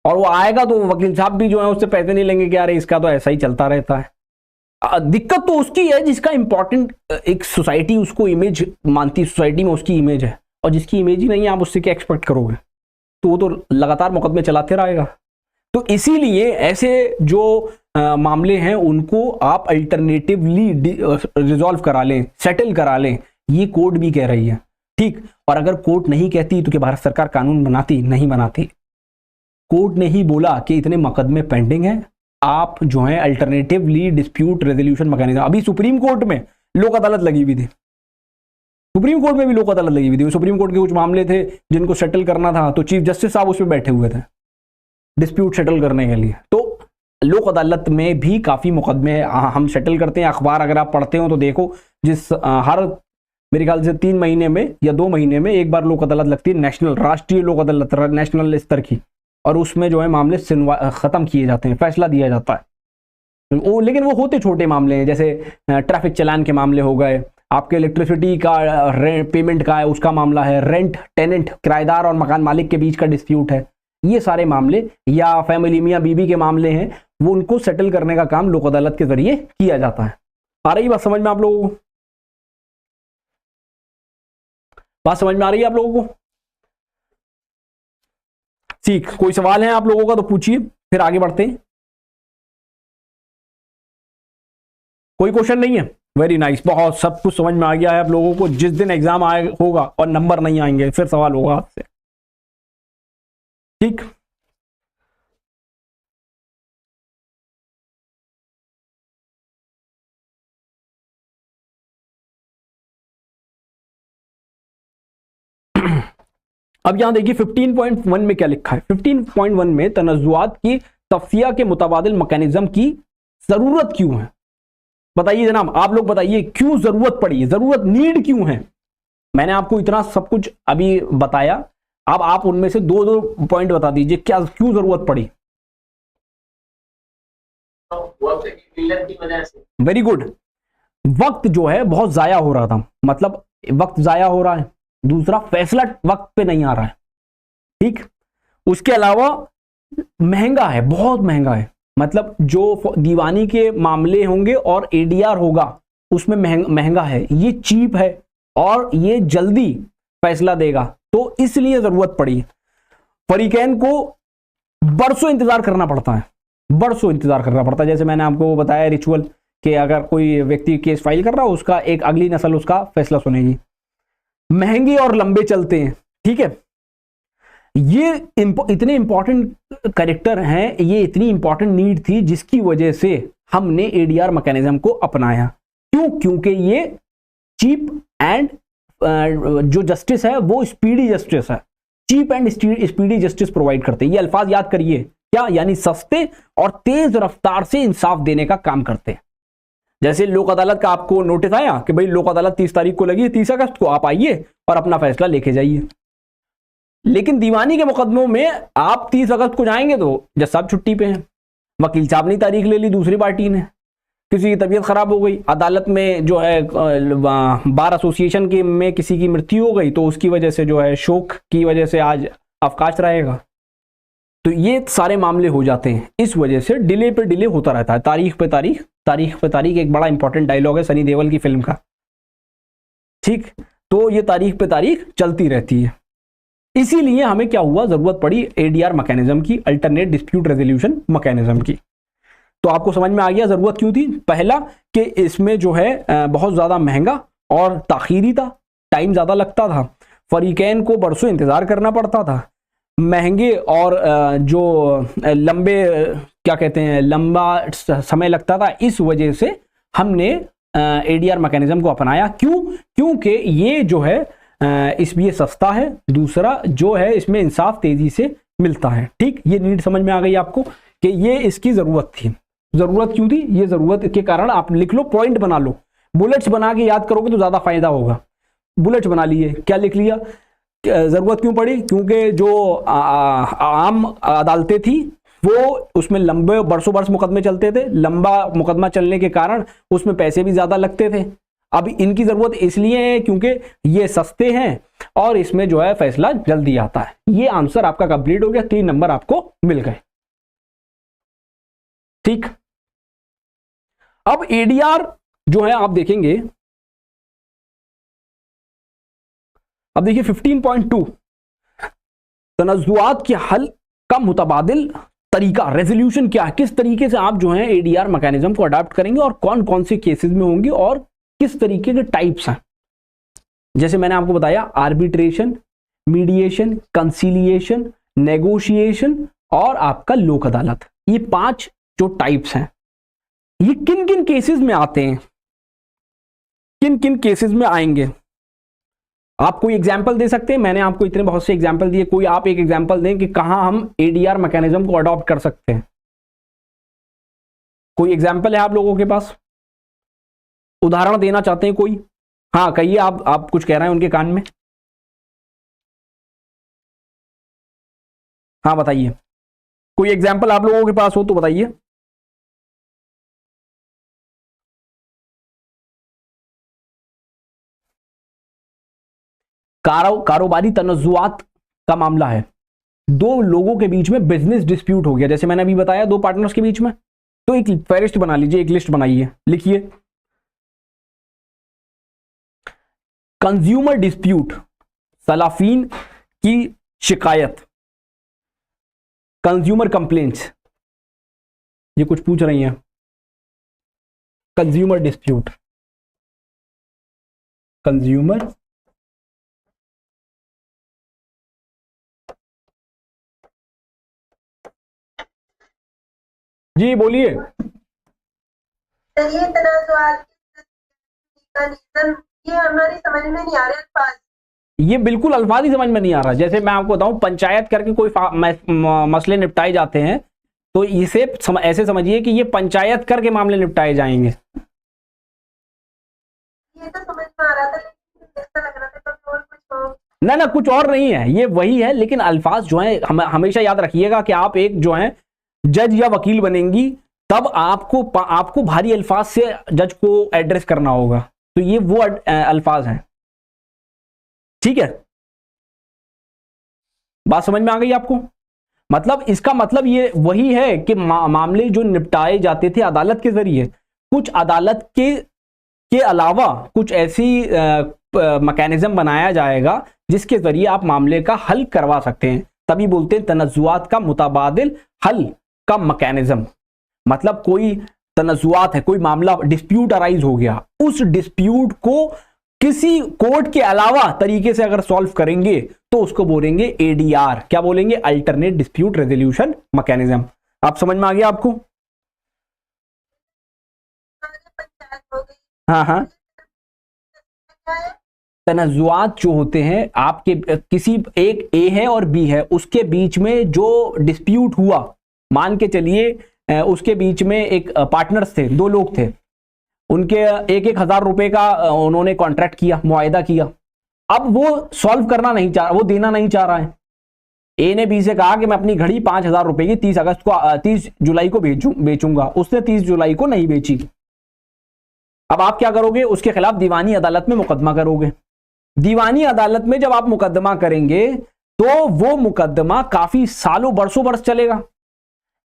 और वो आएगा तो वकील साहब भी जो है उससे पैसे नहीं लेंगे कि यार इसका तो ऐसा ही चलता रहता है। दिक्कत तो उसकी है जिसका इंपॉर्टेंट एक सोसाइटी उसको इमेज मानती, सोसाइटी में उसकी इमेज है, और जिसकी इमेज ही नहीं है आप उससे क्या एक्सपेक्ट करोगे। तो वो तो लगातार मुकदमे चलाते रहेगा। तो इसीलिए ऐसे जो मामले हैं उनको आप अल्टरनेटिवली रिजॉल्व करा लें, सेटल करा लें, ये कोर्ट भी कह रही है। ठीक, और अगर कोर्ट नहीं कहती तो क्या भारत सरकार कानून बनाती? नहीं बनाती। कोर्ट ने ही बोला कि इतने मुकदमे पेंडिंग हैं, आप जो है अल्टरनेटिवली डिस्प्यूट रेजोल्यूशन मैकेनिज्म। अभी सुप्रीम कोर्ट में लोक अदालत लगी हुई थी, सुप्रीम कोर्ट में भी लोक अदालत लगी हुई थी। सुप्रीम कोर्ट के कुछ मामले थे जिनको सेटल करना था, तो चीफ जस्टिस साहब उसमें बैठे हुए थे डिस्प्यूट सेटल करने के लिए। तो लोक अदालत में भी काफी मुकदमे हम सेटल करते हैं। अखबार अगर आप पढ़ते हो तो देखो, हर मेरे ख्याल से 3 महीने में या 2 महीने में एक बार लोक अदालत लगती है, नेशनल, राष्ट्रीय लोक अदालत, नेशनल स्तर की, और उसमें जो है मामले खत्म किए जाते हैं, फैसला दिया जाता है। वो लेकिन वो होते छोटे मामले हैं, जैसे ट्रैफिक चालान के मामले हो गए, आपके इलेक्ट्रिसिटी का पेमेंट का है उसका मामला है, रेंट टेनेंट किराएदार और मकान मालिक के बीच का डिस्प्यूट है, ये सारे मामले, या फैमिली मियाँ बीबी के मामले हैं, वो उनको सेटल करने का काम लोक अदालत के जरिए किया जाता है। आ रही बात समझ में आप लोगों को? बात समझ में आ रही है आप लोगों को? ठीक, कोई सवाल है आप लोगों का तो पूछिए, फिर आगे बढ़ते हैं। कोई क्वेश्चन नहीं है? वेरी नाइस, बहुत सब कुछ समझ में आ गया है आप लोगों को। जिस दिन एग्जाम आए होगा और नंबर नहीं आएंगे फिर सवाल होगा आपसे। ठीक, अब यहां देखिए 15.1 में क्या लिखा है। 15.1 में तनज़्ज़ुआत की तफ़सिया के मुतबादिल मैकेनिज्म की जरूरत क्यों है? बताइए जनाब, आप लोग बताइए, क्यों जरूरत पड़ी, जरूरत नीड क्यों है? मैंने आपको इतना सब कुछ अभी बताया, अब आप उनमें से 2 पॉइंट बता दीजिए, क्या क्यों जरूरत पड़ी? Very good. वक्त जो है बहुत जाया हो रहा था, मतलब वक्त जाया हो रहा है। दूसरा, फैसला वक्त पे नहीं आ रहा है। ठीक, उसके अलावा महंगा है, बहुत महंगा है, मतलब जो दीवानी के मामले होंगे और एडीआर होगा उसमें महंगा है, ये चीप है और ये जल्दी फैसला देगा, तो इसलिए जरूरत पड़ी। फरीकैन को बरसों इंतजार करना पड़ता है, बरसों इंतजार करना पड़ता है। जैसे मैंने आपको बताया रिचुअल कि अगर कोई व्यक्ति केस फाइल कर रहा हो, उसका एक अगली नस्ल उसका फैसला सुनेगी। महंगे और लंबे चलते हैं। ठीक है, ये इतने इंपॉर्टेंट कैरेक्टर हैं, ये इतनी इंपॉर्टेंट नीड थी जिसकी वजह से हमने एडीआर मैकेनिज्म को अपनाया। क्यों? क्योंकि ये चीप एंड जो जस्टिस है वो स्पीडी जस्टिस है, cheap and speedy justice provide करते हैं। ये अल्फाज याद करिए, क्या यानी सस्ते और तेज रफ्तार से इंसाफ देने का काम करते हैं। जैसे लोक अदालत का आपको नोटिस आया कि भाई लोक अदालत 30 तारीख को लगी है, 30 अगस्त को आप आइए और अपना फैसला लेके जाइए। लेकिन दीवानी के मुकदमों में आप 30 अगस्त को जाएंगे तो जज साहब छुट्टी पे हैं, वकील साहब ने तारीख ले ली दूसरी पार्टी ने, किसी की तबीयत खराब हो गई, अदालत में जो है बार एसोसिएशन की में किसी की मृत्यु हो गई तो उसकी वजह से जो है शोक की वजह से आज अवकाश रहेगा। तो ये सारे मामले हो जाते हैं, इस वजह से डिले पे डिले होता रहता है, तारीख पे तारीख, तारीख पे तारीख। एक बड़ा इंपॉर्टेंट डायलॉग है सनी देओल की फिल्म का, ठीक। तो ये तारीख पे तारीख चलती रहती है। इसीलिए हमें क्या हुआ, जरूरत पड़ी एडीआर मैकेनिज्म की, अल्टरनेट डिस्प्यूट रेजोल्यूशन मैकेनिज्म की। तो आपको समझ में आ गया जरूरत क्यों थी। पहला कि इसमें जो है बहुत ज्यादा महंगा और ताखीरी था, टाइम ज्यादा लगता था, फरीकैन को बरसों इंतजार करना पड़ता था, महंगे और जो लंबे क्या कहते हैं लंबा समय लगता था। इस वजह से हमने एडीआर मैकेनिज्म को अपनाया। क्यों? क्योंकि ये जो है इसमें ये सस्ता है, दूसरा जो है इसमें इंसाफ तेजी से मिलता है। ठीक, ये नीड समझ में आ गई आपको कि ये इसकी जरूरत थी। जरूरत क्यों थी? ये जरूरत के कारण आप लिख लो, पॉइंट बना लो, बुलेट्स बना के याद करोगे तो ज्यादा फायदा होगा। बुलेट्स बना लिए, क्या लिख लिया, जरूरत क्यों पड़ी? क्योंकि जो आम अदालतें थी वो उसमें लंबे बरसों बरस मुकदमे चलते थे, लंबा मुकदमा चलने के कारण उसमें पैसे भी ज्यादा लगते थे। अब इनकी जरूरत इसलिए है क्योंकि ये सस्ते हैं और इसमें जो है फैसला जल्दी आता है। ये आंसर आपका कंप्लीट हो गया, 3 नंबर आपको मिल गए। ठीक, अब एडीआर जो है आप देखेंगे, अब देखिए 15.2 तनज़ुआत के हल का मुतबादिल तरीका, रेजोल्यूशन क्या है, किस तरीके से आप जो है एडीआर मैकेनिज्म को अडॉप्ट करेंगे और कौन कौन से केसेस में होंगे और किस तरीके के टाइप्स हैं। जैसे मैंने आपको बताया आर्बिट्रेशन, मीडिएशन, कंसीलिएशन, नेगोशिएशन और आपका लोक अदालत, ये 5 जो टाइप्स हैं, ये किन किन केसेस में आते हैं, किन किन केसेस में आएंगे। आप कोई एग्जाम्पल दे सकते हैं? मैंने आपको इतने बहुत से एग्जाम्पल दिए, कोई आप एक एग्जाम्पल दें कि कहां हम एडीआर मैकेनिज्म को अडॉप्ट कर सकते हैं। कोई एग्जाम्पल है आप लोगों के पास? उदाहरण देना चाहते हैं कोई? हाँ कहिए, आप कुछ कह रहे हैं उनके कान में। हाँ बताइए, कोई एग्जाम्पल आप लोगों के पास हो तो बताइए। कारोबारी तनज़ुआत का मामला है, 2 लोगों के बीच में बिजनेस डिस्प्यूट हो गया, जैसे मैंने अभी बताया 2 पार्टनर्स के बीच में। तो एक फेरिस्त बना लीजिए, एक लिस्ट बनाइए, लिखिए कंज्यूमर डिस्प्यूट, सलाफीन की शिकायत, कंज्यूमर कंप्लेंट्स, ये कुछ पूछ रही हैं। कंज्यूमर डिस्प्यूट, कंज्यूमर जी बोलिए। ये तनाज़ुआत ये हमारी समझ में नहीं आ रहे अल्फाज। ये बिल्कुल अल्फाज ही समझ में नहीं आ रहा। जैसे मैं आपको बताऊं, पंचायत करके कोई मसले निपटाए जाते हैं तो इसे ऐसे समझिए कि ये पंचायत करके मामले निपटाए जाएंगे। ये तो समझ में आ रहा था, लेकिन ऐसा लग रहा था कभी और कुछ हो। ना कुछ और नहीं है, ये वही है, लेकिन अल्फाज जो है हमेशा याद रखिएगा कि आप एक जो है जज या वकील बनेंगी तब आपको भारी अल्फाज से जज को एड्रेस करना होगा। तो ये वो अल्फाज हैं। ठीक है, बात समझ में आ गई आपको? मतलब इसका मतलब ये वही है कि मामले जो निपटाए जाते थे अदालत के जरिए, कुछ अदालत के अलावा कुछ ऐसी मैकेनिज्म बनाया जाएगा जिसके जरिए आप मामले का हल करवा सकते हैं। तभी बोलते हैं तनज़ुआत का मुतबादिल हल का मैकेनिज्म। मतलब कोई तनज़ुआत है, कोई मामला डिस्प्यूट अराइज हो गया, उस डिस्प्यूट को किसी कोर्ट के अलावा तरीके से अगर सॉल्व करेंगे तो उसको बोलेंगे एडीआर। क्या बोलेंगे? Alternate dispute resolution mechanism. आप समझ में आ गया आपको? हाँ, तनज़ुआत जो होते हैं आपके किसी एक ए है और बी है, उसके बीच में जो डिस्प्यूट हुआ, मान के चलिए उसके बीच में एक पार्टनर्स थे, 2 लोग थे, उनके 1,000 रुपए का उन्होंने कॉन्ट्रैक्ट किया, मुआयदा किया। अब वो सॉल्व करना नहीं चाह रहा, वो देना नहीं चाह रहा है। ए ने बी से कहा कि मैं अपनी घड़ी 5,000 रुपए की 30 जुलाई को बेचूंगा। उसने 30 जुलाई को नहीं बेची। अब आप क्या करोगे? उसके खिलाफ दीवानी अदालत में मुकदमा करोगे। दीवानी अदालत में जब आप मुकदमा करेंगे तो वो मुकदमा काफी सालों बरसों बरस चलेगा।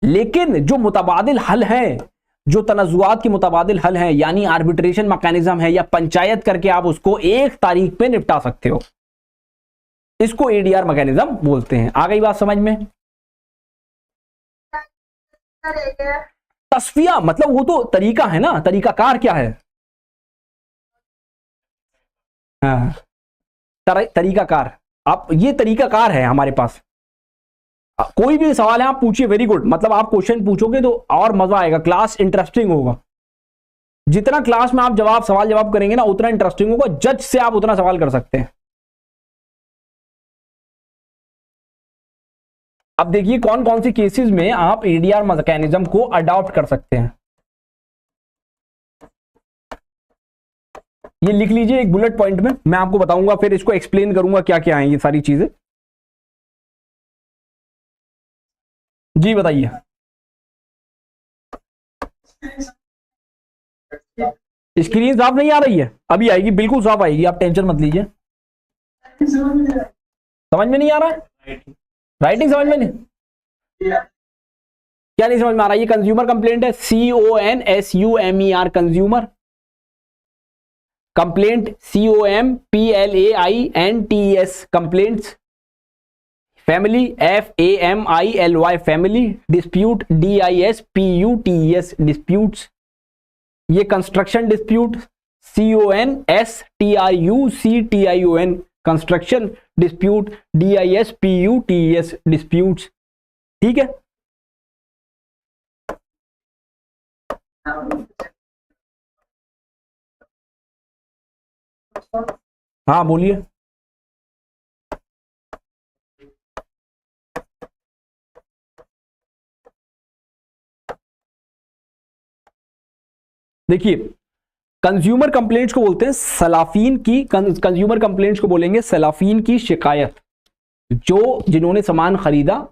लेकिन जो मुतबादिल हल है, जो तनज़ुआत की मुतबादिल हल है, यानी आर्बिट्रेशन मैकेनिज्म है या पंचायत करके आप उसको 1 तारीख पे निपटा सकते हो, इसको एडीआर मैकेनिज्म बोलते हैं। आ गई बात समझ में? तस्फिया मतलब वो तो तरीका है ना, तरीकाकार क्या है? हाँ, तरीकाकार। आप ये तरीकाकार है हमारे पास। कोई भी सवाल है आप पूछिए, वेरी गुड। मतलब आप क्वेश्चन पूछोगे तो और मजा आएगा, क्लास इंटरेस्टिंग होगा। जितना क्लास में आप सवाल जवाब करेंगे ना उतना इंटरेस्टिंग होगा। जज से आप उतना सवाल कर सकते हैं। अब देखिए कौन कौन सी केसेस में आप एडीआर मैकेनिज्म को अडॉप्ट कर सकते हैं। ये लिख लीजिए एक बुलेट पॉइंट में, मैं आपको बताऊंगा, फिर इसको एक्सप्लेन करूंगा क्या क्या है ये सारी चीजें। जी बताइए। स्क्रीन साफ नहीं आ रही है? अभी आएगी, बिल्कुल साफ आएगी, आप टेंशन मत लीजिए। समझ में नहीं आ रहा है? राइटिंग समझ में नहीं? क्या नहीं समझ में आ रहा? ये कंज्यूमर कंप्लेंट है, CONSUMER, consumer complaint, COMPLAINTS, complaints. Family, FAMILY, family. Dispute, DISPUTES, disputes. ये construction dispute, CONSTRUCTION, construction dispute, DISPUTES, disputes. ठीक है? हाँ बोलिए। देखिए कंज्यूमर कंप्लेंट्स को बोलते हैं सलाफीन की, कंज्यूमर कंप्लेंट्स को बोलेंगे सलाफीन की शिकायत। जो जिन्होंने सामान खरीदा,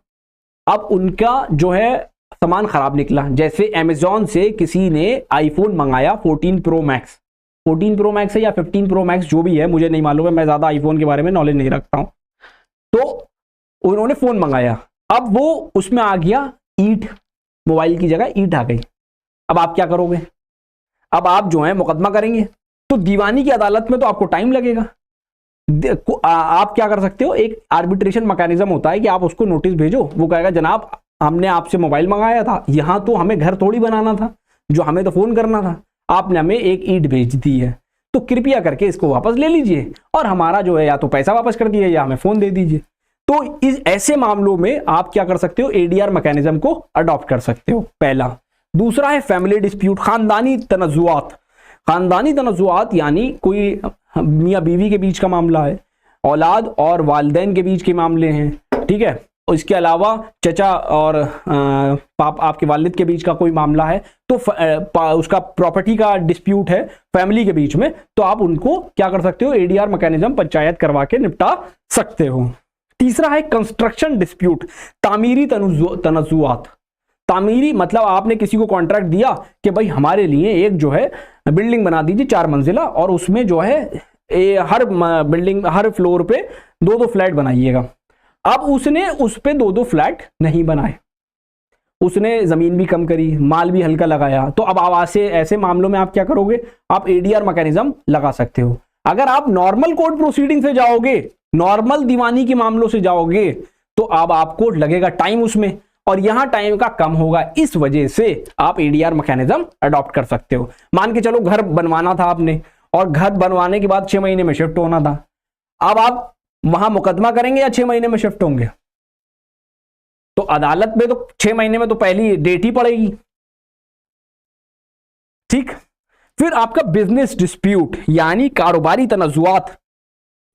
अब उनका जो है सामान खराब निकला। जैसे अमेजॉन से किसी ने आईफोन मंगाया 14 प्रो मैक्स, 14 प्रो मैक्स है या 15 प्रो मैक्स जो भी है मुझे नहीं मालूम है, मैं ज्यादा आईफोन के बारे में नॉलेज नहीं रखता हूं। तो उन्होंने फोन मंगाया, अब वो उसमें आ गया ईंट, मोबाइल की जगह ईंट आ गई। अब आप क्या करोगे? अब आप जो है मुकदमा करेंगे। तो दीवानी की अदालत में तो आपको टाइम लगेगा। आप क्या कर सकते हो? एक आर्बिट्रेशन मैकेनिज्म होता है कि आप उसको नोटिस भेजो, वो कहेगा जनाब हमने आपसे मोबाइल मंगाया था, यहां तो हमें घर थोड़ी बनाना था, जो हमें तो फोन करना था, आपने हमें एक ईंट भेज दी है, तो कृपया करके इसको वापस ले लीजिए और हमारा जो है या तो पैसा वापस कर दीजिए या हमें फोन दे दीजिए। तो इस ऐसे मामलों में आप क्या कर सकते हो? एडीआर मैकेनिज्म को अडॉप्ट कर सकते हो, पहला। दूसरा है फैमिली डिस्प्यूट, खानदानी तनज़ुआत। खानदानी तनज़ुआत यानी कोई मियाँ बीवी के बीच का मामला है, औलाद और वालिदैन के बीच के मामले हैं, ठीक है। और इसके अलावा चचा और आपके वालिद के बीच का कोई मामला है, तो उसका प्रॉपर्टी का डिस्प्यूट है फैमिली के बीच में, तो आप उनको क्या कर सकते हो? एडीआर मैकेनिज्म पंचायत करवा के निपटा सकते हो। तीसरा है कंस्ट्रक्शन डिस्प्यूट, तामीरी तनज़ुआत। तामीरी मतलब आपने किसी को कॉन्ट्रैक्ट दिया कि भाई हमारे लिए एक जो है बिल्डिंग बना दीजिए 4 मंजिला, और उसमें जो है हर बिल्डिंग हर फ्लोर पे 2-2 फ्लैट बनाइएगा। अब उसने उस पे 2-2 फ्लैट नहीं बनाए, उसने जमीन भी कम करी, माल भी हल्का लगाया। तो अब ऐसे मामलों में आप क्या करोगे? आप एडीआर मैकेनिज्म लगा सकते हो। अगर आप नॉर्मल कोर्ट प्रोसीडिंग से जाओगे, नॉर्मल दीवानी के मामलों से जाओगे, तो अब आपको लगेगा टाइम उसमें, और यहां टाइम का कम होगा। इस वजह से आप एडीआर मैकेनिज्म अडॉप्ट कर सकते हो। मान के चलो घर बनवाना था आपने, और घर बनवाने के बाद 6 महीने में शिफ्ट होना था। अब आप वहां मुकदमा करेंगे या 6 महीने में शिफ्ट होंगे? तो अदालत में तो 6 महीने में तो पहली डेट ही पड़ेगी, ठीक। फिर आपका बिजनेस डिस्प्यूट यानी कारोबारी तनज़ुआत,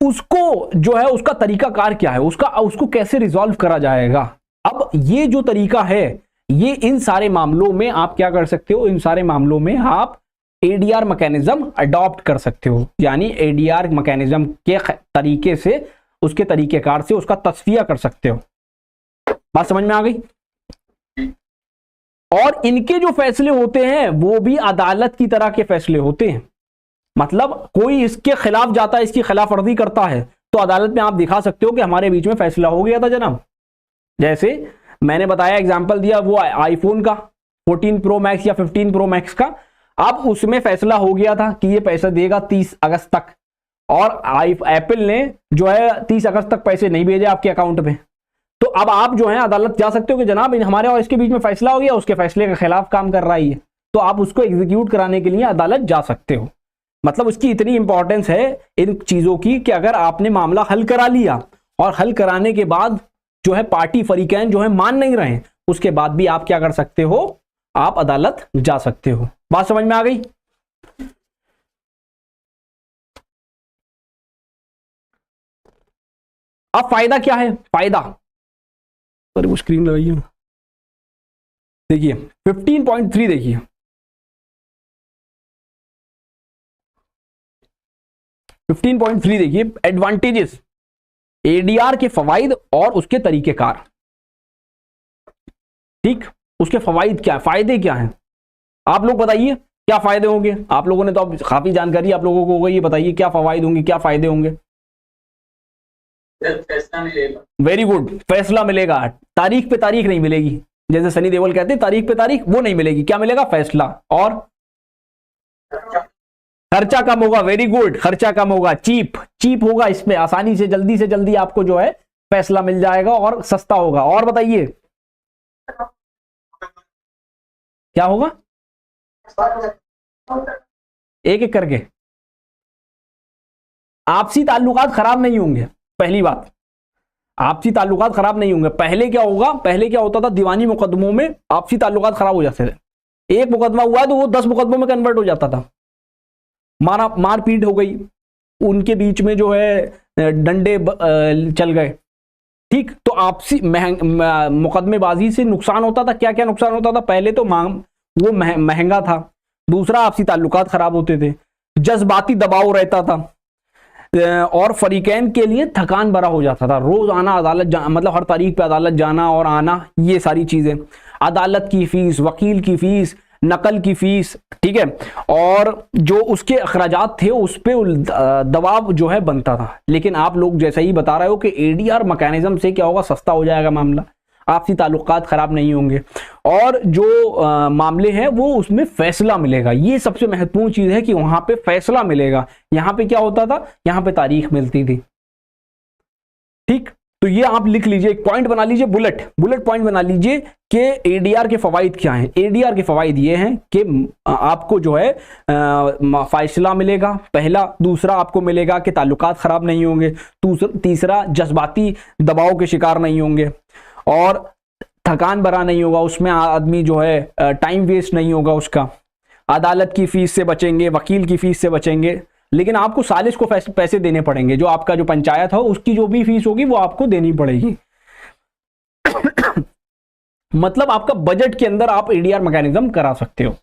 उसको जो है उसका तरीकाकार क्या है, उसको कैसे रिजॉल्व करा जाएगा। अब ये जो तरीका है, ये इन सारे मामलों में आप क्या कर सकते हो? इन सारे मामलों में आप एडीआर मैकेनिज्म अडॉप्ट कर सकते हो, यानी एडीआर मैकेनिज्म के तरीके से, उसके तरीकेकार से उसका तस्फिया कर सकते हो। बात समझ में आ गई? और इनके जो फैसले होते हैं वो भी अदालत की तरह के फैसले होते हैं। मतलब कोई इसके खिलाफ जाता है, इसकी खिलाफ वर्जी करता है, तो अदालत में आप दिखा सकते हो कि हमारे बीच में फैसला हो गया था जनाब। जैसे मैंने बताया, एग्जांपल दिया वो आईफोन का 14 प्रो मैक्स या 15 प्रो मैक्स का, अब उसमें फैसला हो गया था कि ये पैसा देगा 30 अगस्त तक, और एप्पल ने जो है 30 अगस्त तक पैसे नहीं भेजे आपके अकाउंट में। तो अब आप जो है अदालत जा सकते हो कि जनाब हमारे और इसके बीच में फैसला हो गया, उसके फैसले के खिलाफ काम कर रहा है, तो आप उसको एग्जीक्यूट कराने के लिए अदालत जा सकते हो। मतलब उसकी इतनी इंपॉर्टेंस है इन चीजों की कि अगर आपने मामला हल करा लिया और हल कराने के बाद जो है पार्टी फरीकैन जो है मान नहीं रहे, उसके बाद भी आप क्या कर सकते हो, आप अदालत जा सकते हो। बात समझ में आ गई? अब फायदा क्या है? फायदा, अरे वो स्क्रीन लगाइए, देखिए 15.3 देखिए, 15.3 देखिए, एडवांटेजेस, एडीआर के फवाइद और उसके तरीकेकार। ठीक, उसके फवाइद क्या है, फायदे क्या हैं, आप लोग बताइए क्या फायदे होंगे? आप लोगों ने तो अब काफी जानकारी आप लोगों को हो गई, ये बताइए क्या फवाइद होंगे, क्या फायदे होंगे? फैसला मिलेगा। वेरी गुड, फैसला मिलेगा। तारीख पे तारीख नहीं मिलेगी, जैसे सनी देओल कहते हैं तारीख पे तारीख, वो नहीं मिलेगी। क्या मिलेगा? फैसला। और खर्चा कम होगा। वेरी गुड, खर्चा कम होगा, चीप होगा, इसमें आसानी से जल्दी आपको जो है फैसला मिल जाएगा और सस्ता होगा। और बताइए क्या होगा? एक एक करके आपसी ताल्लुकात खराब नहीं होंगे। पहली बात, आपसी ताल्लुकात खराब नहीं होंगे। पहले क्या होगा, पहले क्या होता था, दीवानी मुकदमों में आपसी ताल्लुकात खराब हो जाते थे। एक मुकदमा हुआ तो वो 10 मुकदमों में कन्वर्ट हो जाता था। मारपीट हो गई, उनके बीच में जो है डंडे चल गए। ठीक, तो आपसी मुकदमेबाजी से नुकसान होता था। क्या क्या नुकसान होता था? पहले तो वो महंगा था, दूसरा आपसी ताल्लुकात खराब होते थे, जज्बाती दबाव रहता था, और फरीकैन के लिए थकान भरा हो जाता था। रोज आना अदालत मतलब हर तारीख पे अदालत जाना और आना, ये सारी चीजें, अदालत की फीस, वकील की फीस, नकल की फीस, ठीक है, और जो उसके अखराजात थे उस पर दबाव जो है बनता था। लेकिन आप लोग जैसा ही बता रहे हो कि एडीआर मैकेनिज्म से क्या होगा, सस्ता हो जाएगा मामला, आपसी ताल्लुकात खराब नहीं होंगे, और जो मामले हैं वो उसमें फैसला मिलेगा। ये सबसे महत्वपूर्ण चीज है कि वहां पे फैसला मिलेगा। यहां पे क्या होता था, यहां पे तारीख मिलती थी। ठीक, तो ये आप लिख लीजिए, एक पॉइंट बना लीजिए, बुलेट पॉइंट बना लीजिए कि एडीआर के फवाइद क्या हैं। एडीआर के फवाइद ये हैं कि आपको जो है फैसला मिलेगा, पहला। दूसरा आपको मिलेगा कि ताल्लुकात खराब नहीं होंगे। तीसरा जज्बाती दबाव के शिकार नहीं होंगे, और थकान भरा नहीं होगा, उसमें आदमी जो है टाइम वेस्ट नहीं होगा उसका। अदालत की फीस से बचेंगे, वकील की फीस से बचेंगे। लेकिन आपको सालिस को पैसे देने पड़ेंगे, जो आपका जो पंचायत हो उसकी जो भी फीस होगी वो आपको देनी पड़ेगी। मतलब आपका बजट के अंदर आप एडीआर मैकेनिज्म करा सकते हो।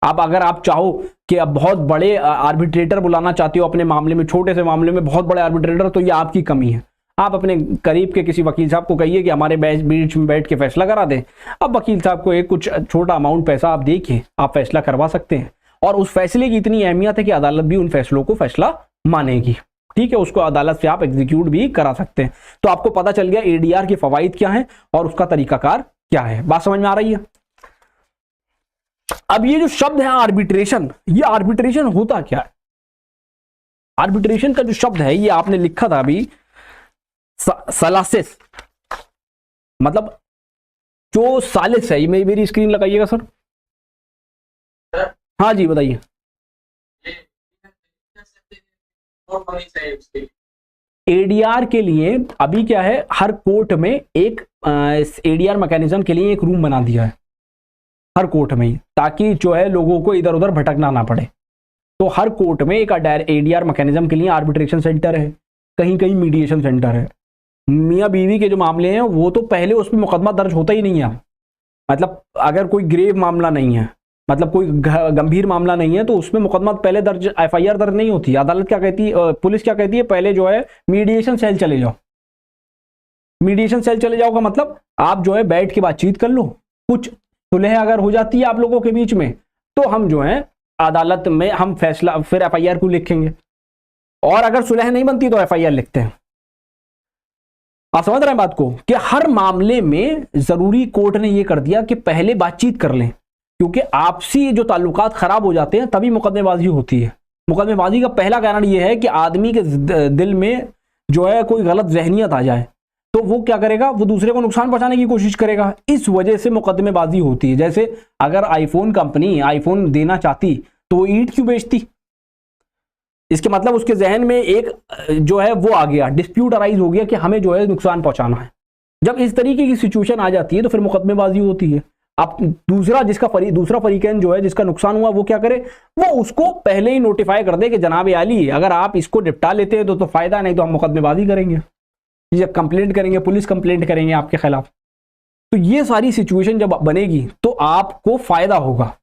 आप अगर आप चाहो कि अब बहुत बड़े आर्बिट्रेटर बुलाना चाहते हो अपने मामले में, छोटे से मामले में बहुत बड़े आर्बिट्रेटर, तो ये आपकी कमी है। आप अपने करीब के किसी वकील साहब को कहिए कि हमारे बीच में बैठ के फैसला करा दें। अब वकील साहब को एक कुछ छोटा अमाउंट पैसा आप देखिए, आप फैसला करवा सकते हैं। और उस फैसले की इतनी अहमियत है कि अदालत भी उन फैसलों को फैसला मानेगी। ठीक है, उसको अदालत से आप एग्जीक्यूट भी करा सकते हैं। तो आपको पता चल गया एडीआर के फवाइद क्या है और उसका तरीकाकार क्या है। बात समझ में आ रही है? अब ये जो शब्द है आर्बिट्रेशन, ये आर्बिट्रेशन होता क्या है? आर्बिट्रेशन का जो शब्द है ये आपने लिखा था अभी, सलासिस, मतलब जो सालिस है। ये मेरी स्क्रीन लगाइएगा सर। हाँ जी बताइए। एडीआर के लिए अभी क्या है, हर कोर्ट में एक एडीआर मैकेनिज्म के लिए एक रूम बना दिया है हर कोर्ट में ही, ताकि जो है लोगों को इधर उधर भटकना ना पड़े। तो हर कोर्ट में एक एडीआर मैकेनिज्म के लिए आर्बिट्रेशन सेंटर है, कहीं कहीं मीडिएशन सेंटर है। मियाँ बीवी के जो मामले हैं वो तो पहले उसमें मुकदमा दर्ज होता ही नहीं है। मतलब अगर कोई ग्रेव मामला नहीं है मतलब कोई गंभीर मामला नहीं है तो उसमें मुकदमा पहले दर्ज, एफआईआर दर्ज नहीं होती। अदालत क्या कहती है, पुलिस क्या कहती है, पहले जो है मीडिएशन सेल चले जाओ। मीडिएशन सेल चले जाओ का मतलब आप जो है बैठ के बातचीत कर लो, कुछ सुलह अगर हो जाती है आप लोगों के बीच में तो हम जो है अदालत में हम फैसला, फिर एफआईआर को लिखेंगे, और अगर सुलह नहीं बनती तो एफआईआर लिखते हैं। आप समझ रहे हैं बात को, कि हर मामले में जरूरी कोर्ट ने यह कर दिया कि पहले बातचीत कर लें, क्योंकि आपसी जो ताल्लुकात खराब हो जाते हैं तभी मुकदमेबाजी होती है। मुकदमेबाजी का पहला कारण यह है कि आदमी के दिल में जो है कोई गलत जहनियत आ जाए तो वो क्या करेगा, वो दूसरे को नुकसान पहुंचाने की कोशिश करेगा। इस वजह से मुकदमेबाजी होती है। जैसे अगर आईफोन कंपनी आईफोन देना चाहती तो वो ईंट क्यों बेचती, इसके मतलब उसके जहन में एक जो है वो आ गया, डिस्प्यूट अराइज हो गया कि हमें जो है नुकसान पहुंचाना है। जब इस तरीके की सिचुएशन आ जाती है तो फिर मुकदमेबाजी होती है। अब दूसरा दूसरा फरीकैन जो है जिसका नुकसान हुआ वो क्या करे, वो उसको पहले ही नोटिफाई कर दे कि जनाब आली अगर आप इसको निपटा लेते हैं तो फायदा, नहीं तो हम मुकदमेबाजी करेंगे, या कंप्लेंट करेंगे, पुलिस कंप्लेंट करेंगे आपके खिलाफ। तो ये सारी सिचुएशन जब बनेगी तो आपको फायदा होगा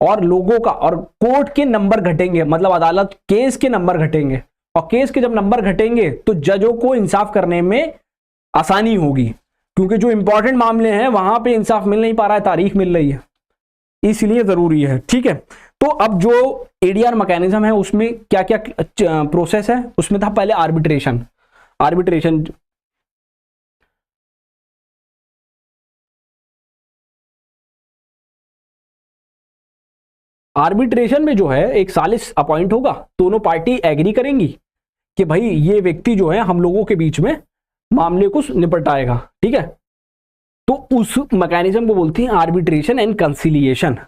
और लोगों का, और कोर्ट के नंबर घटेंगे, मतलब अदालत केस के नंबर घटेंगे, और केस के जब नंबर घटेंगे तो जजों को इंसाफ करने में आसानी होगी, क्योंकि जो इंपॉर्टेंट मामले हैं वहां पे इंसाफ मिल नहीं पा रहा है, तारीख मिल रही है, इसलिए जरूरी है। ठीक है, तो अब जो एडीआर मैकेनिज्म है उसमें क्या क्या प्रोसेस है, उसमें था पहले आर्बिट्रेशन। आर्बिट्रेशन में जो है एक सालिस अपॉइंट होगा, दोनों पार्टी एग्री करेंगी कि भाई ये व्यक्ति जो है हम लोगों के बीच में मामले को निपटाएगा। ठीक है, तो उस मैकेनिज्म को बोलते हैं arbitration and conciliation.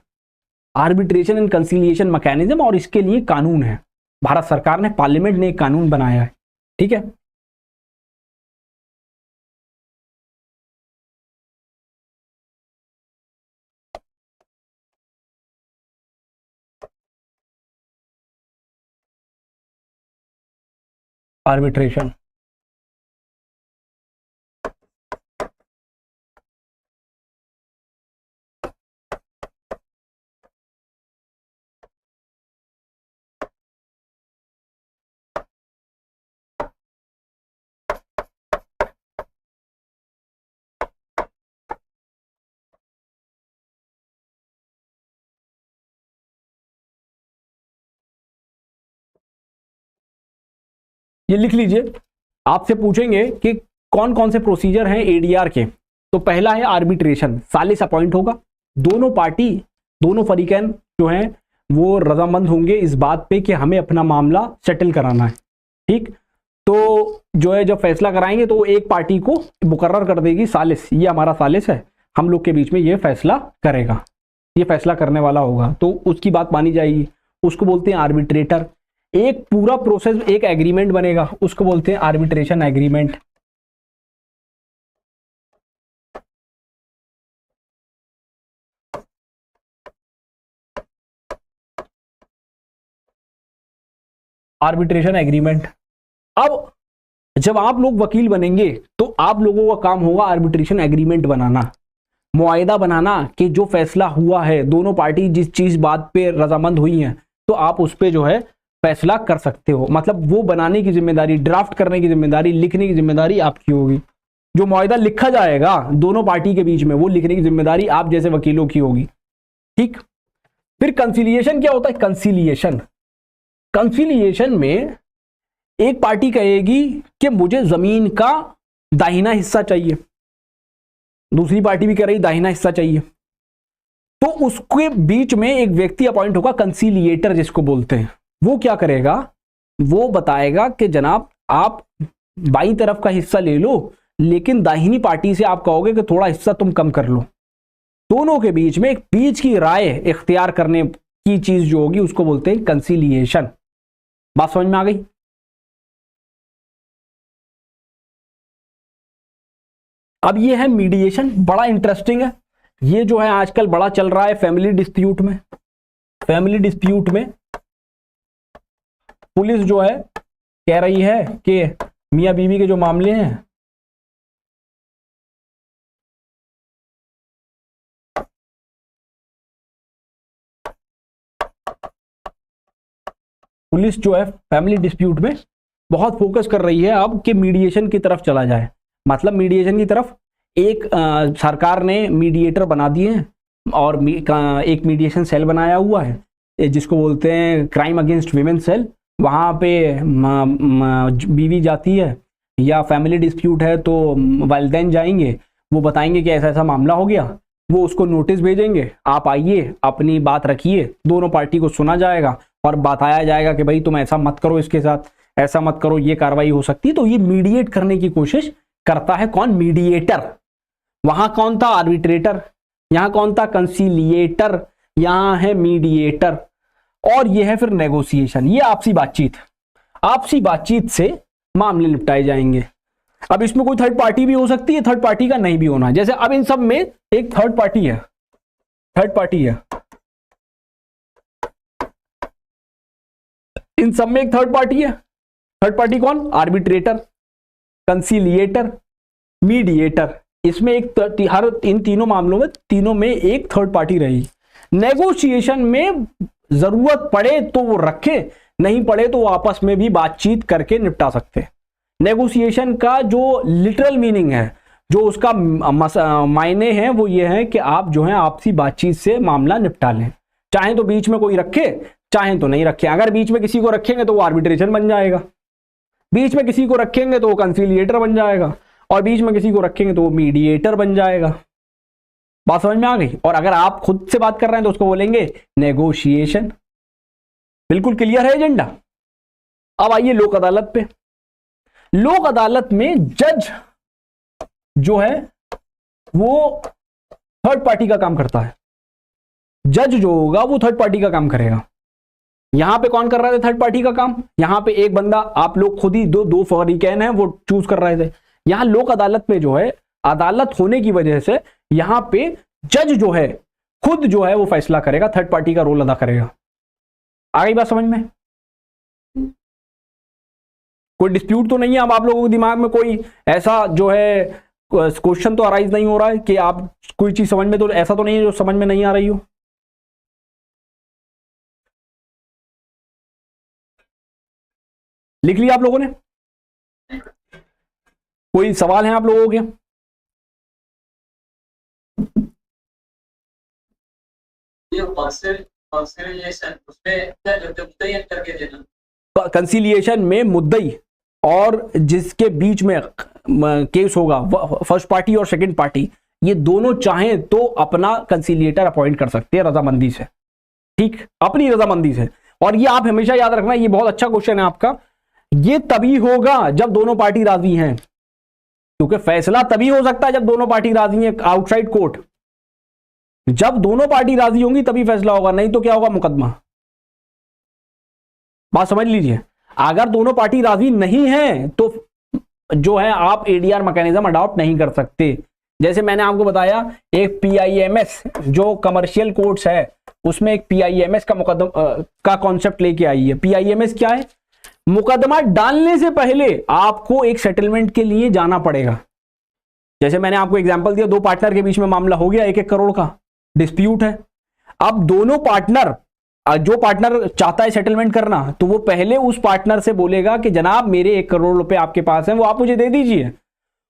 Arbitration and conciliation mechanism, और इसके लिए कानून है, भारत सरकार ने, पार्लियामेंट ने एक कानून बनाया है। ठीक है, आर्बिट्रेशन ये लिख लीजिए। आपसे पूछेंगे कि कौन कौन से प्रोसीजर हैं एडीआर के, तो पहला है आर्बिट्रेशन, सालिस अपॉइंट होगा, दोनों पार्टी, दोनों फरीकैन जो हैं वो रजामंद होंगे इस बात पे कि हमें अपना मामला सेटल कराना है। ठीक, तो जो है जब फैसला कराएंगे तो एक पार्टी को मुकर्रर कर देगी सालिस, ये हमारा सालिस है, हम लोग के बीच में ये फैसला करेगा, ये फैसला करने वाला होगा, तो उसकी बात मानी जाएगी, उसको बोलते हैं आर्बिट्रेटर। एक पूरा प्रोसेस, एक एग्रीमेंट बनेगा, उसको बोलते हैं आर्बिट्रेशन एग्रीमेंट। Arbitration agreement. अब जब आप लोग वकील बनेंगे तो आप लोगों का काम होगा आर्बिट्रेशन एग्रीमेंट बनाना, मुआयदा बनाना कि जो फैसला हुआ है, दोनों पार्टी जिस चीज बात पे रजामंद हुई हैं तो आप उस पे जो है फैसला कर सकते हो। मतलब वो बनाने की जिम्मेदारी, ड्राफ्ट करने की जिम्मेदारी, लिखने की जिम्मेदारी आपकी होगी। जो मुआयदा लिखा जाएगा दोनों पार्टी के बीच में वो लिखने की जिम्मेदारी आप जैसे वकीलों की होगी। ठीक, फिर कंसिलिएशन क्या होता है, कंसिलिएशन में एक पार्टी कहेगी कि मुझे जमीन का दाहिना हिस्सा चाहिए, दूसरी पार्टी भी कह रही दाहिना हिस्सा चाहिए, तो उसके बीच में एक व्यक्ति अपॉइंट होगा, कंसिलिएटर जिसको बोलते हैं। वो क्या करेगा, वो बताएगा कि जनाब आप बाईं तरफ का हिस्सा ले लो, लेकिन दाहिनी पार्टी से आप कहोगे कि थोड़ा हिस्सा तुम कम कर लो। दोनों के बीच में एक बीच की राय इख्तियार करने की चीज जो होगी उसको बोलते हैं कंसिलिएशन। बात समझ में आ गई? अब ये है मीडिएशन, बड़ा इंटरेस्टिंग है। ये जो है आजकल बड़ा चल रहा है फैमिली डिस्प्यूट में। फैमिली डिस्प्यूट में पुलिस जो है कह रही है कि मियां बीवी के जो मामले हैं पुलिस जो है फैमिली डिस्प्यूट में बहुत फोकस कर रही है अब कि मीडिएशन की तरफ चला जाए। मतलब मीडिएशन की तरफ एक सरकार ने मीडिएटर बना दिए हैं और एक मीडिएशन सेल बनाया हुआ है जिसको बोलते हैं क्राइम अगेंस्ट वीमेन सेल। वहाँ पे बीवी जाती है या फैमिली डिस्प्यूट है तो वालिदैन जाएंगे, वो बताएंगे कि ऐसा ऐसा मामला हो गया, वो उसको नोटिस भेजेंगे, आप आइए अपनी बात रखिए, दोनों पार्टी को सुना जाएगा और बताया जाएगा कि भाई तुम ऐसा मत करो, इसके साथ ऐसा मत करो, ये कार्रवाई हो सकती है। तो ये मीडिएट करने की कोशिश करता है कौन? मीडिएटर। वहां कौन था? आर्बिट्रेटर। यहां कौन था? कंसीलिएटर। यहां है मीडिएटर। और यह है फिर नेगोशिएशन, ये आपसी बातचीत। आपसी बातचीत से मामले निपटाए जाएंगे। अब इसमें कोई थर्ड पार्टी भी हो सकती है, थर्ड पार्टी का नहीं भी होना। जैसे अब इन सब में एक थर्ड पार्टी है, थर्ड पार्टी है, इन सब में एक थर्ड पार्टी है। थर्ड पार्टी कौन? Arbitrator, conciliator, mediator. इसमें एक हर इन तीनों में एक थर्ड पार्टी रहेगी। नेगोशिएशन में जरूरत पड़े तो वो रखे, नहीं पड़े तो वो आपस में भी बातचीत करके निपटा सकते हैं। नेगोशिएशन का जो लिटरल मीनिंग है, जो उसका मायने है, वो ये है कि आप जो है आपसी बातचीत से मामला निपटा लें। चाहे तो बीच में कोई रखे, चाहे तो नहीं रखे। अगर बीच में किसी को रखेंगे तो वो आर्बिट्रेशन बन जाएगा, बीच में किसी को रखेंगे तो वो कंसीलिएटर बन जाएगा, और बीच में किसी को रखेंगे तो वो मीडिएटर बन जाएगा। बात समझ में आ गई? और अगर आप खुद से बात कर रहे हैं तो उसको बोलेंगे नेगोशिएशन। बिल्कुल क्लियर है एजेंडा? अब आइए लोक अदालत पे। लोक अदालत में जज जो है वो थर्ड पार्टी का काम करता है। जज जो होगा वो थर्ड पार्टी का काम करेगा। यहां पे कौन कर रहा था थर्ड पार्टी का काम? यहां पे एक बंदा, आप लोग खुद ही दो फरीकैन हैं, वो चूज कर रहे थे। यहां लोक अदालत में जो है, अदालत होने की वजह से यहां पे जज जो है खुद जो है वो फैसला करेगा, थर्ड पार्टी का रोल अदा करेगा। आ गई बात समझ में? कोई डिस्प्यूट तो नहीं है? अब आप लोगों के दिमाग में कोई ऐसा जो है क्वेश्चन तो अराइज नहीं हो रहा है कि आप कोई चीज समझ में, तो ऐसा तो नहीं है जो समझ में नहीं आ रही हो? लिख लिया आप लोगों ने? कोई सवाल है आप लोगों के? कंसीलिएशन में मुद्दई और जिसके बीच में केस होगा, फर्स्ट पार्टी और सेकंड पार्टी, ये दोनों चाहें तो अपना कंसीलिएटर अपॉइंट कर सकते हैं रजामंदी से। ठीक, अपनी रजामंदी से। और ये आप हमेशा याद रखना, ये बहुत अच्छा क्वेश्चन है आपका। ये तभी होगा जब दोनों पार्टी राजी हैं, क्योंकि फैसला तभी हो सकता है जब दोनों पार्टी राजी हैं। आउटसाइड कोर्ट, जब दोनों पार्टी राजी होंगी तभी फैसला होगा, नहीं तो क्या होगा? मुकदमा। बात समझ लीजिए। अगर दोनों पार्टी राजी नहीं है तो जो है आप एडीआर मैकेनिज्म अडॉप्ट नहीं कर सकते। जैसे मैंने आपको बताया, एक पीआईएमएस जो कमर्शियल कोर्ट्स है उसमें एक पीआईएमएस का मुकदमा का कॉन्सेप्ट लेके आई है। पीआईएमएस क्या है? मुकदमा डालने से पहले आपको एक सेटलमेंट के लिए जाना पड़ेगा। जैसे मैंने आपको एग्जांपल दिया, दो पार्टनर के बीच में मामला हो गया, 1-1 करोड़ का डिस्प्यूट है। अब दोनों पार्टनर, जो पार्टनर चाहता है सेटलमेंट करना, तो वो पहले उस पार्टनर से बोलेगा कि जनाब मेरे 1 करोड़ रुपए आपके पास हैं, वो आप मुझे दे दीजिए,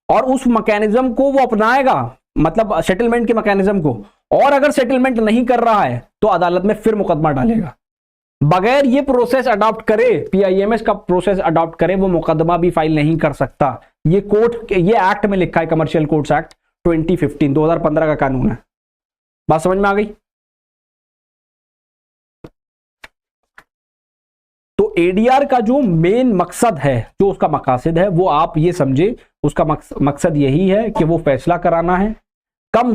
और उस मैकेनिज्म को वो अपनाएगा, मतलब सेटलमेंट के मैकेनिज्म को। और अगर सेटलमेंट नहीं कर रहा है तो अदालत में फिर मुकदमा डालेगा। बगैर ये प्रोसेस अडॉप्ट करे, पीआईएमएस का प्रोसेस अडॉप्ट करे, वो मुकदमा भी फाइल नहीं कर सकता। ये कोर्ट, ये एक्ट में लिखा है, कमर्शियल कोर्ट्स एक्ट 2015, 2015 का कानून है। बात समझ में आ गई? तो एडीआर का जो मेन मकसद है, जो उसका मकासद है, वो आप ये समझे, उसका मकसद यही है कि वो फैसला कराना है, कम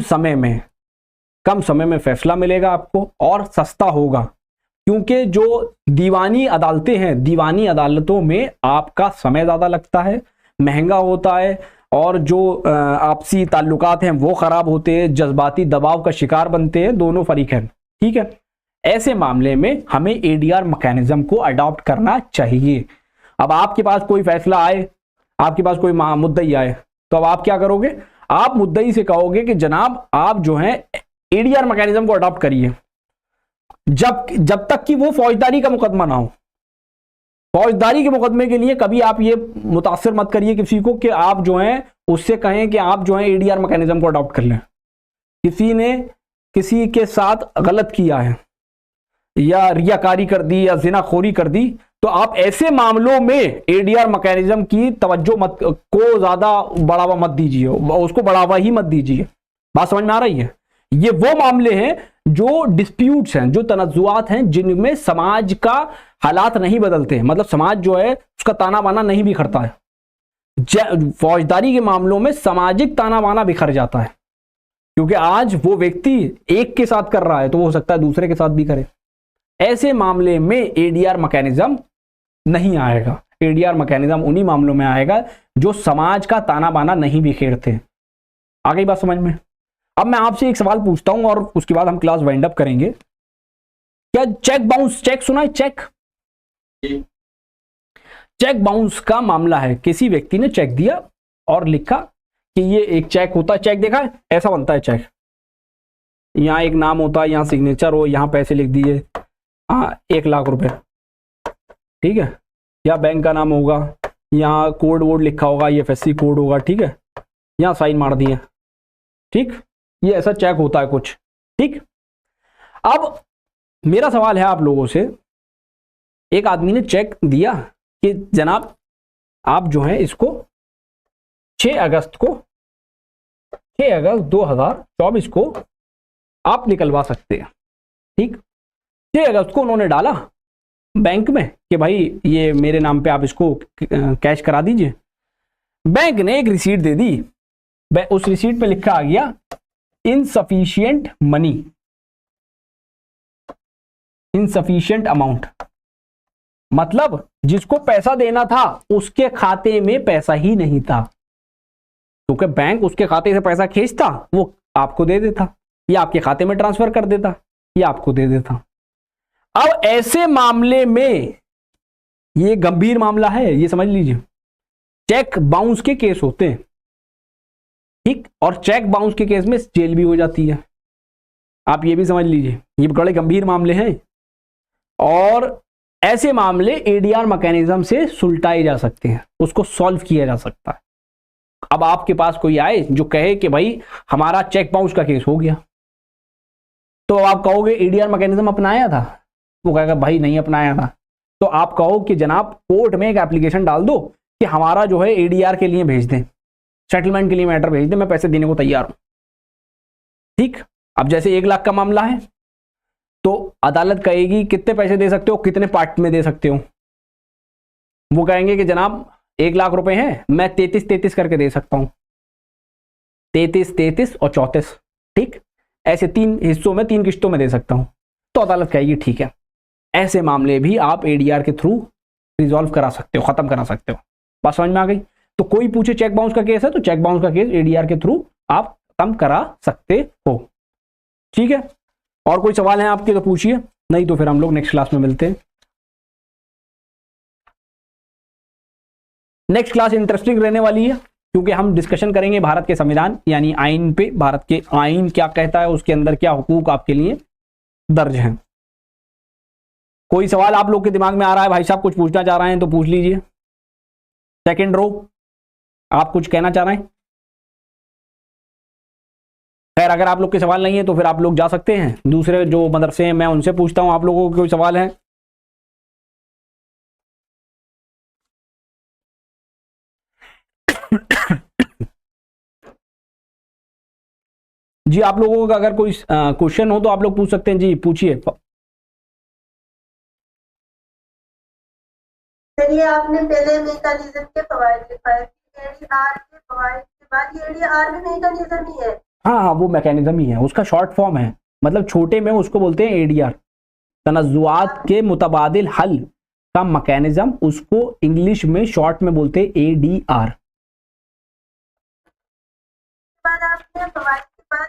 समय में फैसला मिलेगा आपको और सस्ता होगा। क्योंकि जो दीवानी अदालतें हैं, दीवानी अदालतों में आपका समय ज्यादा लगता है, महंगा होता है, और जो आपसी ताल्लुकात हैं वो खराब होते हैं, जज्बाती दबाव का शिकार बनते हैं दोनों फरीकैन। ठीक है, ऐसे मामले में हमें एडीआर मैकेनिज्म को अडॉप्ट करना चाहिए। अब आपके पास कोई फैसला आए, आपके पास कोई मुद्दई आए, तो अब आप क्या करोगे? आप मुद्दई से कहोगे कि जनाब आप जो है एडीआर मैकेनिज्म को अडॉप्ट करिए, जब तक कि वो फौजदारी का मुकदमा ना हो। फौजदारी के मुकदमे के लिए कभी आप ये मुतासर मत करिए किसी को कि आप जो हैं उससे कहें कि आप जो है एडीआर मैकेनिज्म को अडॉप्ट कर लें। किसी ने किसी के साथ गलत किया है या रियाकारी कर दी या जिनाखोरी कर दी, तो आप ऐसे मामलों में एडीआर मैकेनिज्म की तवज्जो मत को ज्यादा बढ़ावा मत दीजिए, उसको बढ़ावा ही मत दीजिए। बात समझ में आ रही है? ये वो मामले हैं जो डिस्प्यूट्स हैं, जो तनाजुआत हैं, जिनमें समाज का हालात नहीं बदलते, मतलब समाज जो है उसका ताना बाना नहीं बिखरता है। फौजदारी के मामलों में सामाजिक ताना बाना बिखर जाता है, क्योंकि आज वो व्यक्ति एक के साथ कर रहा है तो हो सकता है दूसरे के साथ भी करे। ऐसे मामले में एडीआर मैकेनिज्म नहीं आएगा। एडीआर मैकेनिज्म उन्हीं मामलों में आएगा जो समाज का ताना बाना नहीं बिखेरते। आ गई बात समझ में? अब मैं आपसे एक सवाल पूछता हूं और उसके बाद हम क्लास वाइंड अप करेंगे। क्या चेक बाउंस, चेक सुना है? चेक बाउंस का मामला है। किसी व्यक्ति ने चेक दिया और लिखा कि ये एक चेक होता है, चेक देखा है ऐसा बनता है चेक, यहां एक नाम होता है, यहां सिग्नेचर हो, यहां पैसे लिख दिए, 1,00,000 रुपए, ठीक है, या बैंक का नाम होगा, यहाँ कोड वोड लिखा होगा, IFSC कोड होगा, ठीक है, यहाँ साइन मार दिए, ठीक, ये ऐसा चेक होता है कुछ, ठीक। अब मेरा सवाल है आप लोगों से, एक आदमी ने चेक दिया कि जनाब आप जो है इसको 6 अगस्त 2024 को आप निकलवा सकते हैं, ठीक। 6 अगस्त को उन्होंने डाला बैंक में कि भाई ये मेरे नाम पे आप इसको कैश करा दीजिए। बैंक ने एक रिसीट दे दी, उस रिसीट पे लिखा आ गया इनसफिशिएंट मनी, इनसफिशिएंट अमाउंट, मतलब जिसको पैसा देना था उसके खाते में पैसा ही नहीं था, क्योंकि बैंक उसके खाते से पैसा खींचता, वो आपको दे देता, या आपके खाते में ट्रांसफर कर देता, या आपको दे देता। अब ऐसे मामले में, ये गंभीर मामला है, ये समझ लीजिए, चेक बाउंस के केस होते हैं, ठीक, और चेक बाउंस के केस में जेल भी हो जाती है। आप ये भी समझ लीजिए, ये बड़े गंभीर मामले हैं, और ऐसे मामले एडीआर मैकेनिज्म से सुलटाए जा सकते हैं, उसको सॉल्व किया जा सकता है। अब आपके पास कोई आए जो कहे कि भाई हमारा चेक बाउंस का केस हो गया, तो आप कहोगे एडीआर मैकेनिज्म अपनाया था, वो कहेगा भाई नहीं अपनाया था, तो आप कहो कि जनाब कोर्ट में एक एप्लीकेशन डाल दो कि हमारा जो है एडीआर के लिए भेज दें, सेटलमेंट के लिए मैटर भेज दें, मैं पैसे देने को तैयार हूं, ठीक। अब जैसे 1,00,000 का मामला है तो अदालत कहेगी कितने पैसे दे सकते हो, कितने पार्ट में दे सकते हो, वो कहेंगे कि जनाब 1,00,000 रुपए हैं, मैं 33 करके दे सकता हूं, 33 और 34, ठीक, ऐसे 3 हिस्सों में 3 किश्तों में दे सकता हूं, तो अदालत कहेगी ठीक है। ऐसे मामले भी आप एडीआर के थ्रू रिजॉल्व करा सकते हो, खत्म करा सकते हो। बात समझ में आ गई? तो कोई पूछे चेक बाउंस का केस है तो चेक बाउंस का केस एडीआर के थ्रू आप खत्म करा सकते हो, ठीक है। और कोई सवाल है आपके तो पूछिए, नहीं तो फिर हम लोग नेक्स्ट क्लास में मिलते हैं। नेक्स्ट क्लास इंटरेस्टिंग रहने वाली है, क्योंकि हम डिस्कशन करेंगे भारत के संविधान यानी आइन पे, भारत के आइन क्या कहता है, उसके अंदर क्या हुकूक आपके लिए दर्ज हैं। कोई सवाल आप लोग के दिमाग में आ रहा है, भाई साहब कुछ पूछना चाह रहे हैं तो पूछ लीजिए। सेकंड रो, आप कुछ कहना चाह रहे हैं? खैर अगर आप लोग के सवाल नहीं है तो फिर आप लोग जा सकते हैं, दूसरे जो मदरसे हैं मैं उनसे पूछता हूं, आप लोगों को कोई सवाल है? जी आप लोगों का अगर कोई क्वेश्चन हो तो आप लोग पूछ सकते हैं, जी पूछिए। चलिए, आपने पहले मैकेनिज्म के फवायद लिखा है, एडीआर के फवायद के बाद ये एडीआर भी मैकेनिज्म ही है। हाँ, वो मैकेनिज्म ही है, उसका शॉर्ट फॉर्म है, मतलब छोटे में उसको बोलते हैं एडीआर, तनज़ुआत के मुतबादिल हल का मैकेनिज्म, उसको इंग्लिश में शॉर्ट में बोलते हैं एडीआर। बाद आपने फवायद के बाद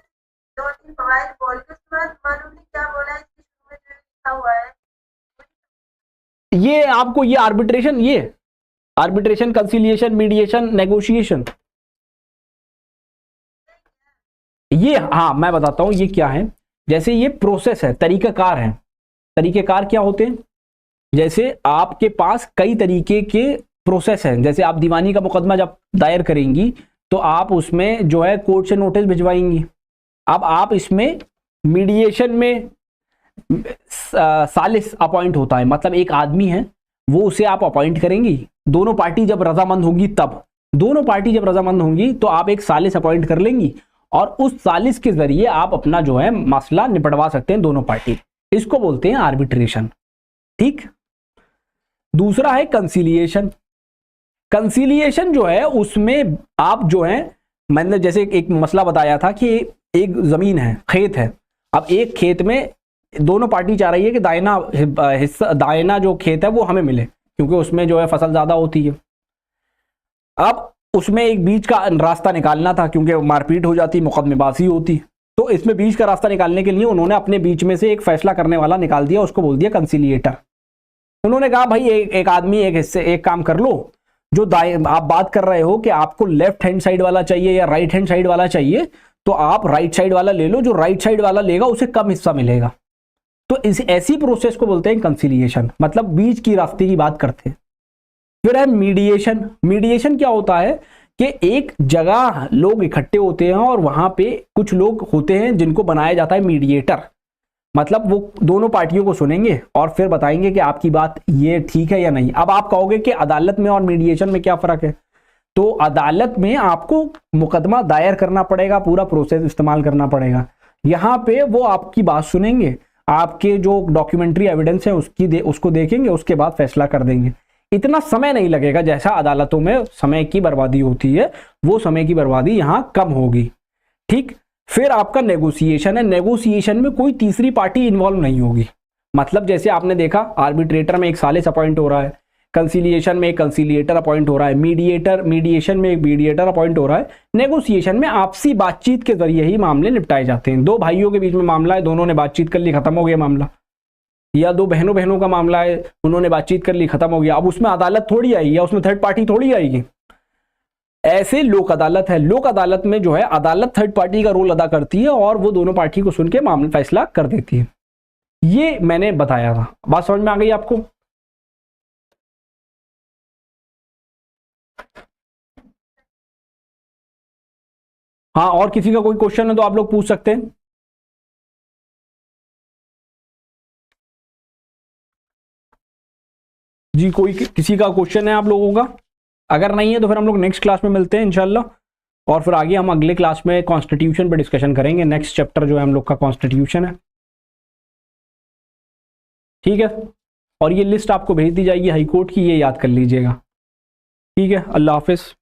2-3 फवायद बोल के उसके बाद मालूम नहीं क्या बोला है, इसमें जो लिखा हुआ है ये आपको, ये आर्बिट्रेशन, कंसिलिएशन, मीडिएशन, नेगोशिएशन, ये, हाँ मैं बताता हूं ये क्या है। जैसे ये प्रोसेस है, तरीकाकार है। तरीकेकार क्या होते हैं? जैसे आपके पास कई तरीके के प्रोसेस हैं, जैसे आप दीवानी का मुकदमा जब दायर करेंगी तो आप उसमें जो है कोर्ट से नोटिस भिजवाएंगी। अब आप इसमें मीडिएशन में सालिस अपॉइंट होता है, मतलब एक आदमी है वो उसे आप अपॉइंट करेंगी, दोनों पार्टी जब रजामंद होंगी तब, दोनों पार्टी जब रजामंद होंगी तो आप एक सालिस अपॉइंट कर लेंगी और उस सालिस के जरिए आप अपना जो है मसला निपटवा सकते हैं दोनों पार्टी। इसको बोलते हैं आर्बिट्रेशन। ठीक। दूसरा है कंसिलिएशन। कंसिलिएशन जो है उसमें आप जो है, मैंने जैसे एक मसला बताया था कि एक जमीन है, खेत है, अब एक खेत में दोनों पार्टी चाह रही है कि दायना हिस्सा, दायना जो खेत है वो हमें मिले क्योंकि उसमें जो है फसल ज्यादा होती है। अब उसमें एक बीच का रास्ता निकालना था क्योंकि मारपीट हो जाती, मुकदमेबाजी होती, तो इसमें बीच का रास्ता निकालने के लिए उन्होंने अपने बीच में से एक फैसला करने वाला निकाल दिया, उसको बोल दिया कंसिलिएटर। उन्होंने कहा भाई एक आदमी एक हिस्से एक काम कर लो, जो आप बात कर रहे हो कि आपको लेफ्ट हैंड साइड वाला चाहिए या राइट हैंड साइड वाला चाहिए, तो आप राइट साइड वाला ले लो, जो राइट साइड वाला लेगा उसे कम हिस्सा मिलेगा। तो इस ऐसी प्रोसेस को बोलते हैं कंसिलिएशन, मतलब बीच की रास्ते की बात करते हैं। फिर है मीडिएशन। मीडिएशन क्या होता है कि एक जगह लोग इकट्ठे होते हैं और वहां पे कुछ लोग होते हैं जिनको बनाया जाता है मीडिएटर, मतलब वो दोनों पार्टियों को सुनेंगे और फिर बताएंगे कि आपकी बात ये ठीक है या नहीं। अब आप कहोगे कि अदालत में और मीडिएशन में क्या फर्क है, तो अदालत में आपको मुकदमा दायर करना पड़ेगा, पूरा प्रोसेस इस्तेमाल करना पड़ेगा। यहां पे वो आपकी बात सुनेंगे, आपके जो डॉक्यूमेंट्री एविडेंस है उसको देखेंगे, उसके बाद फैसला कर देंगे। इतना समय नहीं लगेगा जैसा अदालतों में समय की बर्बादी होती है, वो समय की बर्बादी यहां कम होगी। ठीक। फिर आपका नेगोशिएशन है। नेगोशिएशन में कोई तीसरी पार्टी इन्वॉल्व नहीं होगी, मतलब जैसे आपने देखा आर्बिट्रेटर में एक सालिस अपॉइंट हो रहा है, कंसिलिएशन में एक कंसिलिएटर अपॉइंट हो रहा है, मीडिएशन में एक मीडिएटर अपॉइंट हो रहा है। नेगोशिएशन में आपसी बातचीत के जरिए ही मामले निपटाए जाते हैं। दो भाइयों के बीच में मामला है, दोनों ने बातचीत कर ली, खत्म हो गया मामला, या दो बहनों का मामला है, उन्होंने बातचीत कर ली, खत्म हो गया। अब उसमें अदालत थोड़ी आएगी या उसमें थर्ड पार्टी थोड़ी आएगी। ऐसे लोक अदालत है। लोक अदालत में जो है अदालत थर्ड पार्टी का रोल अदा करती है और वो दोनों पार्टी को सुन के मामला फैसला कर देती है। ये मैंने बताया था, बात समझ में आ गई आपको? हाँ, और किसी का कोई क्वेश्चन है तो आप लोग पूछ सकते हैं। जी, कोई किसी का क्वेश्चन है आप लोगों का? अगर नहीं है तो फिर हम लोग नेक्स्ट क्लास में मिलते हैं इंशाल्लाह, और फिर आगे हम अगले क्लास में कॉन्स्टिट्यूशन पे डिस्कशन करेंगे। नेक्स्ट चैप्टर जो है हम लोग का कॉन्स्टिट्यूशन है। ठीक है, और ये लिस्ट आपको भेज दी जाएगी हाई कोर्ट की, ये याद कर लीजिएगा। ठीक है, अल्लाह हाफिज।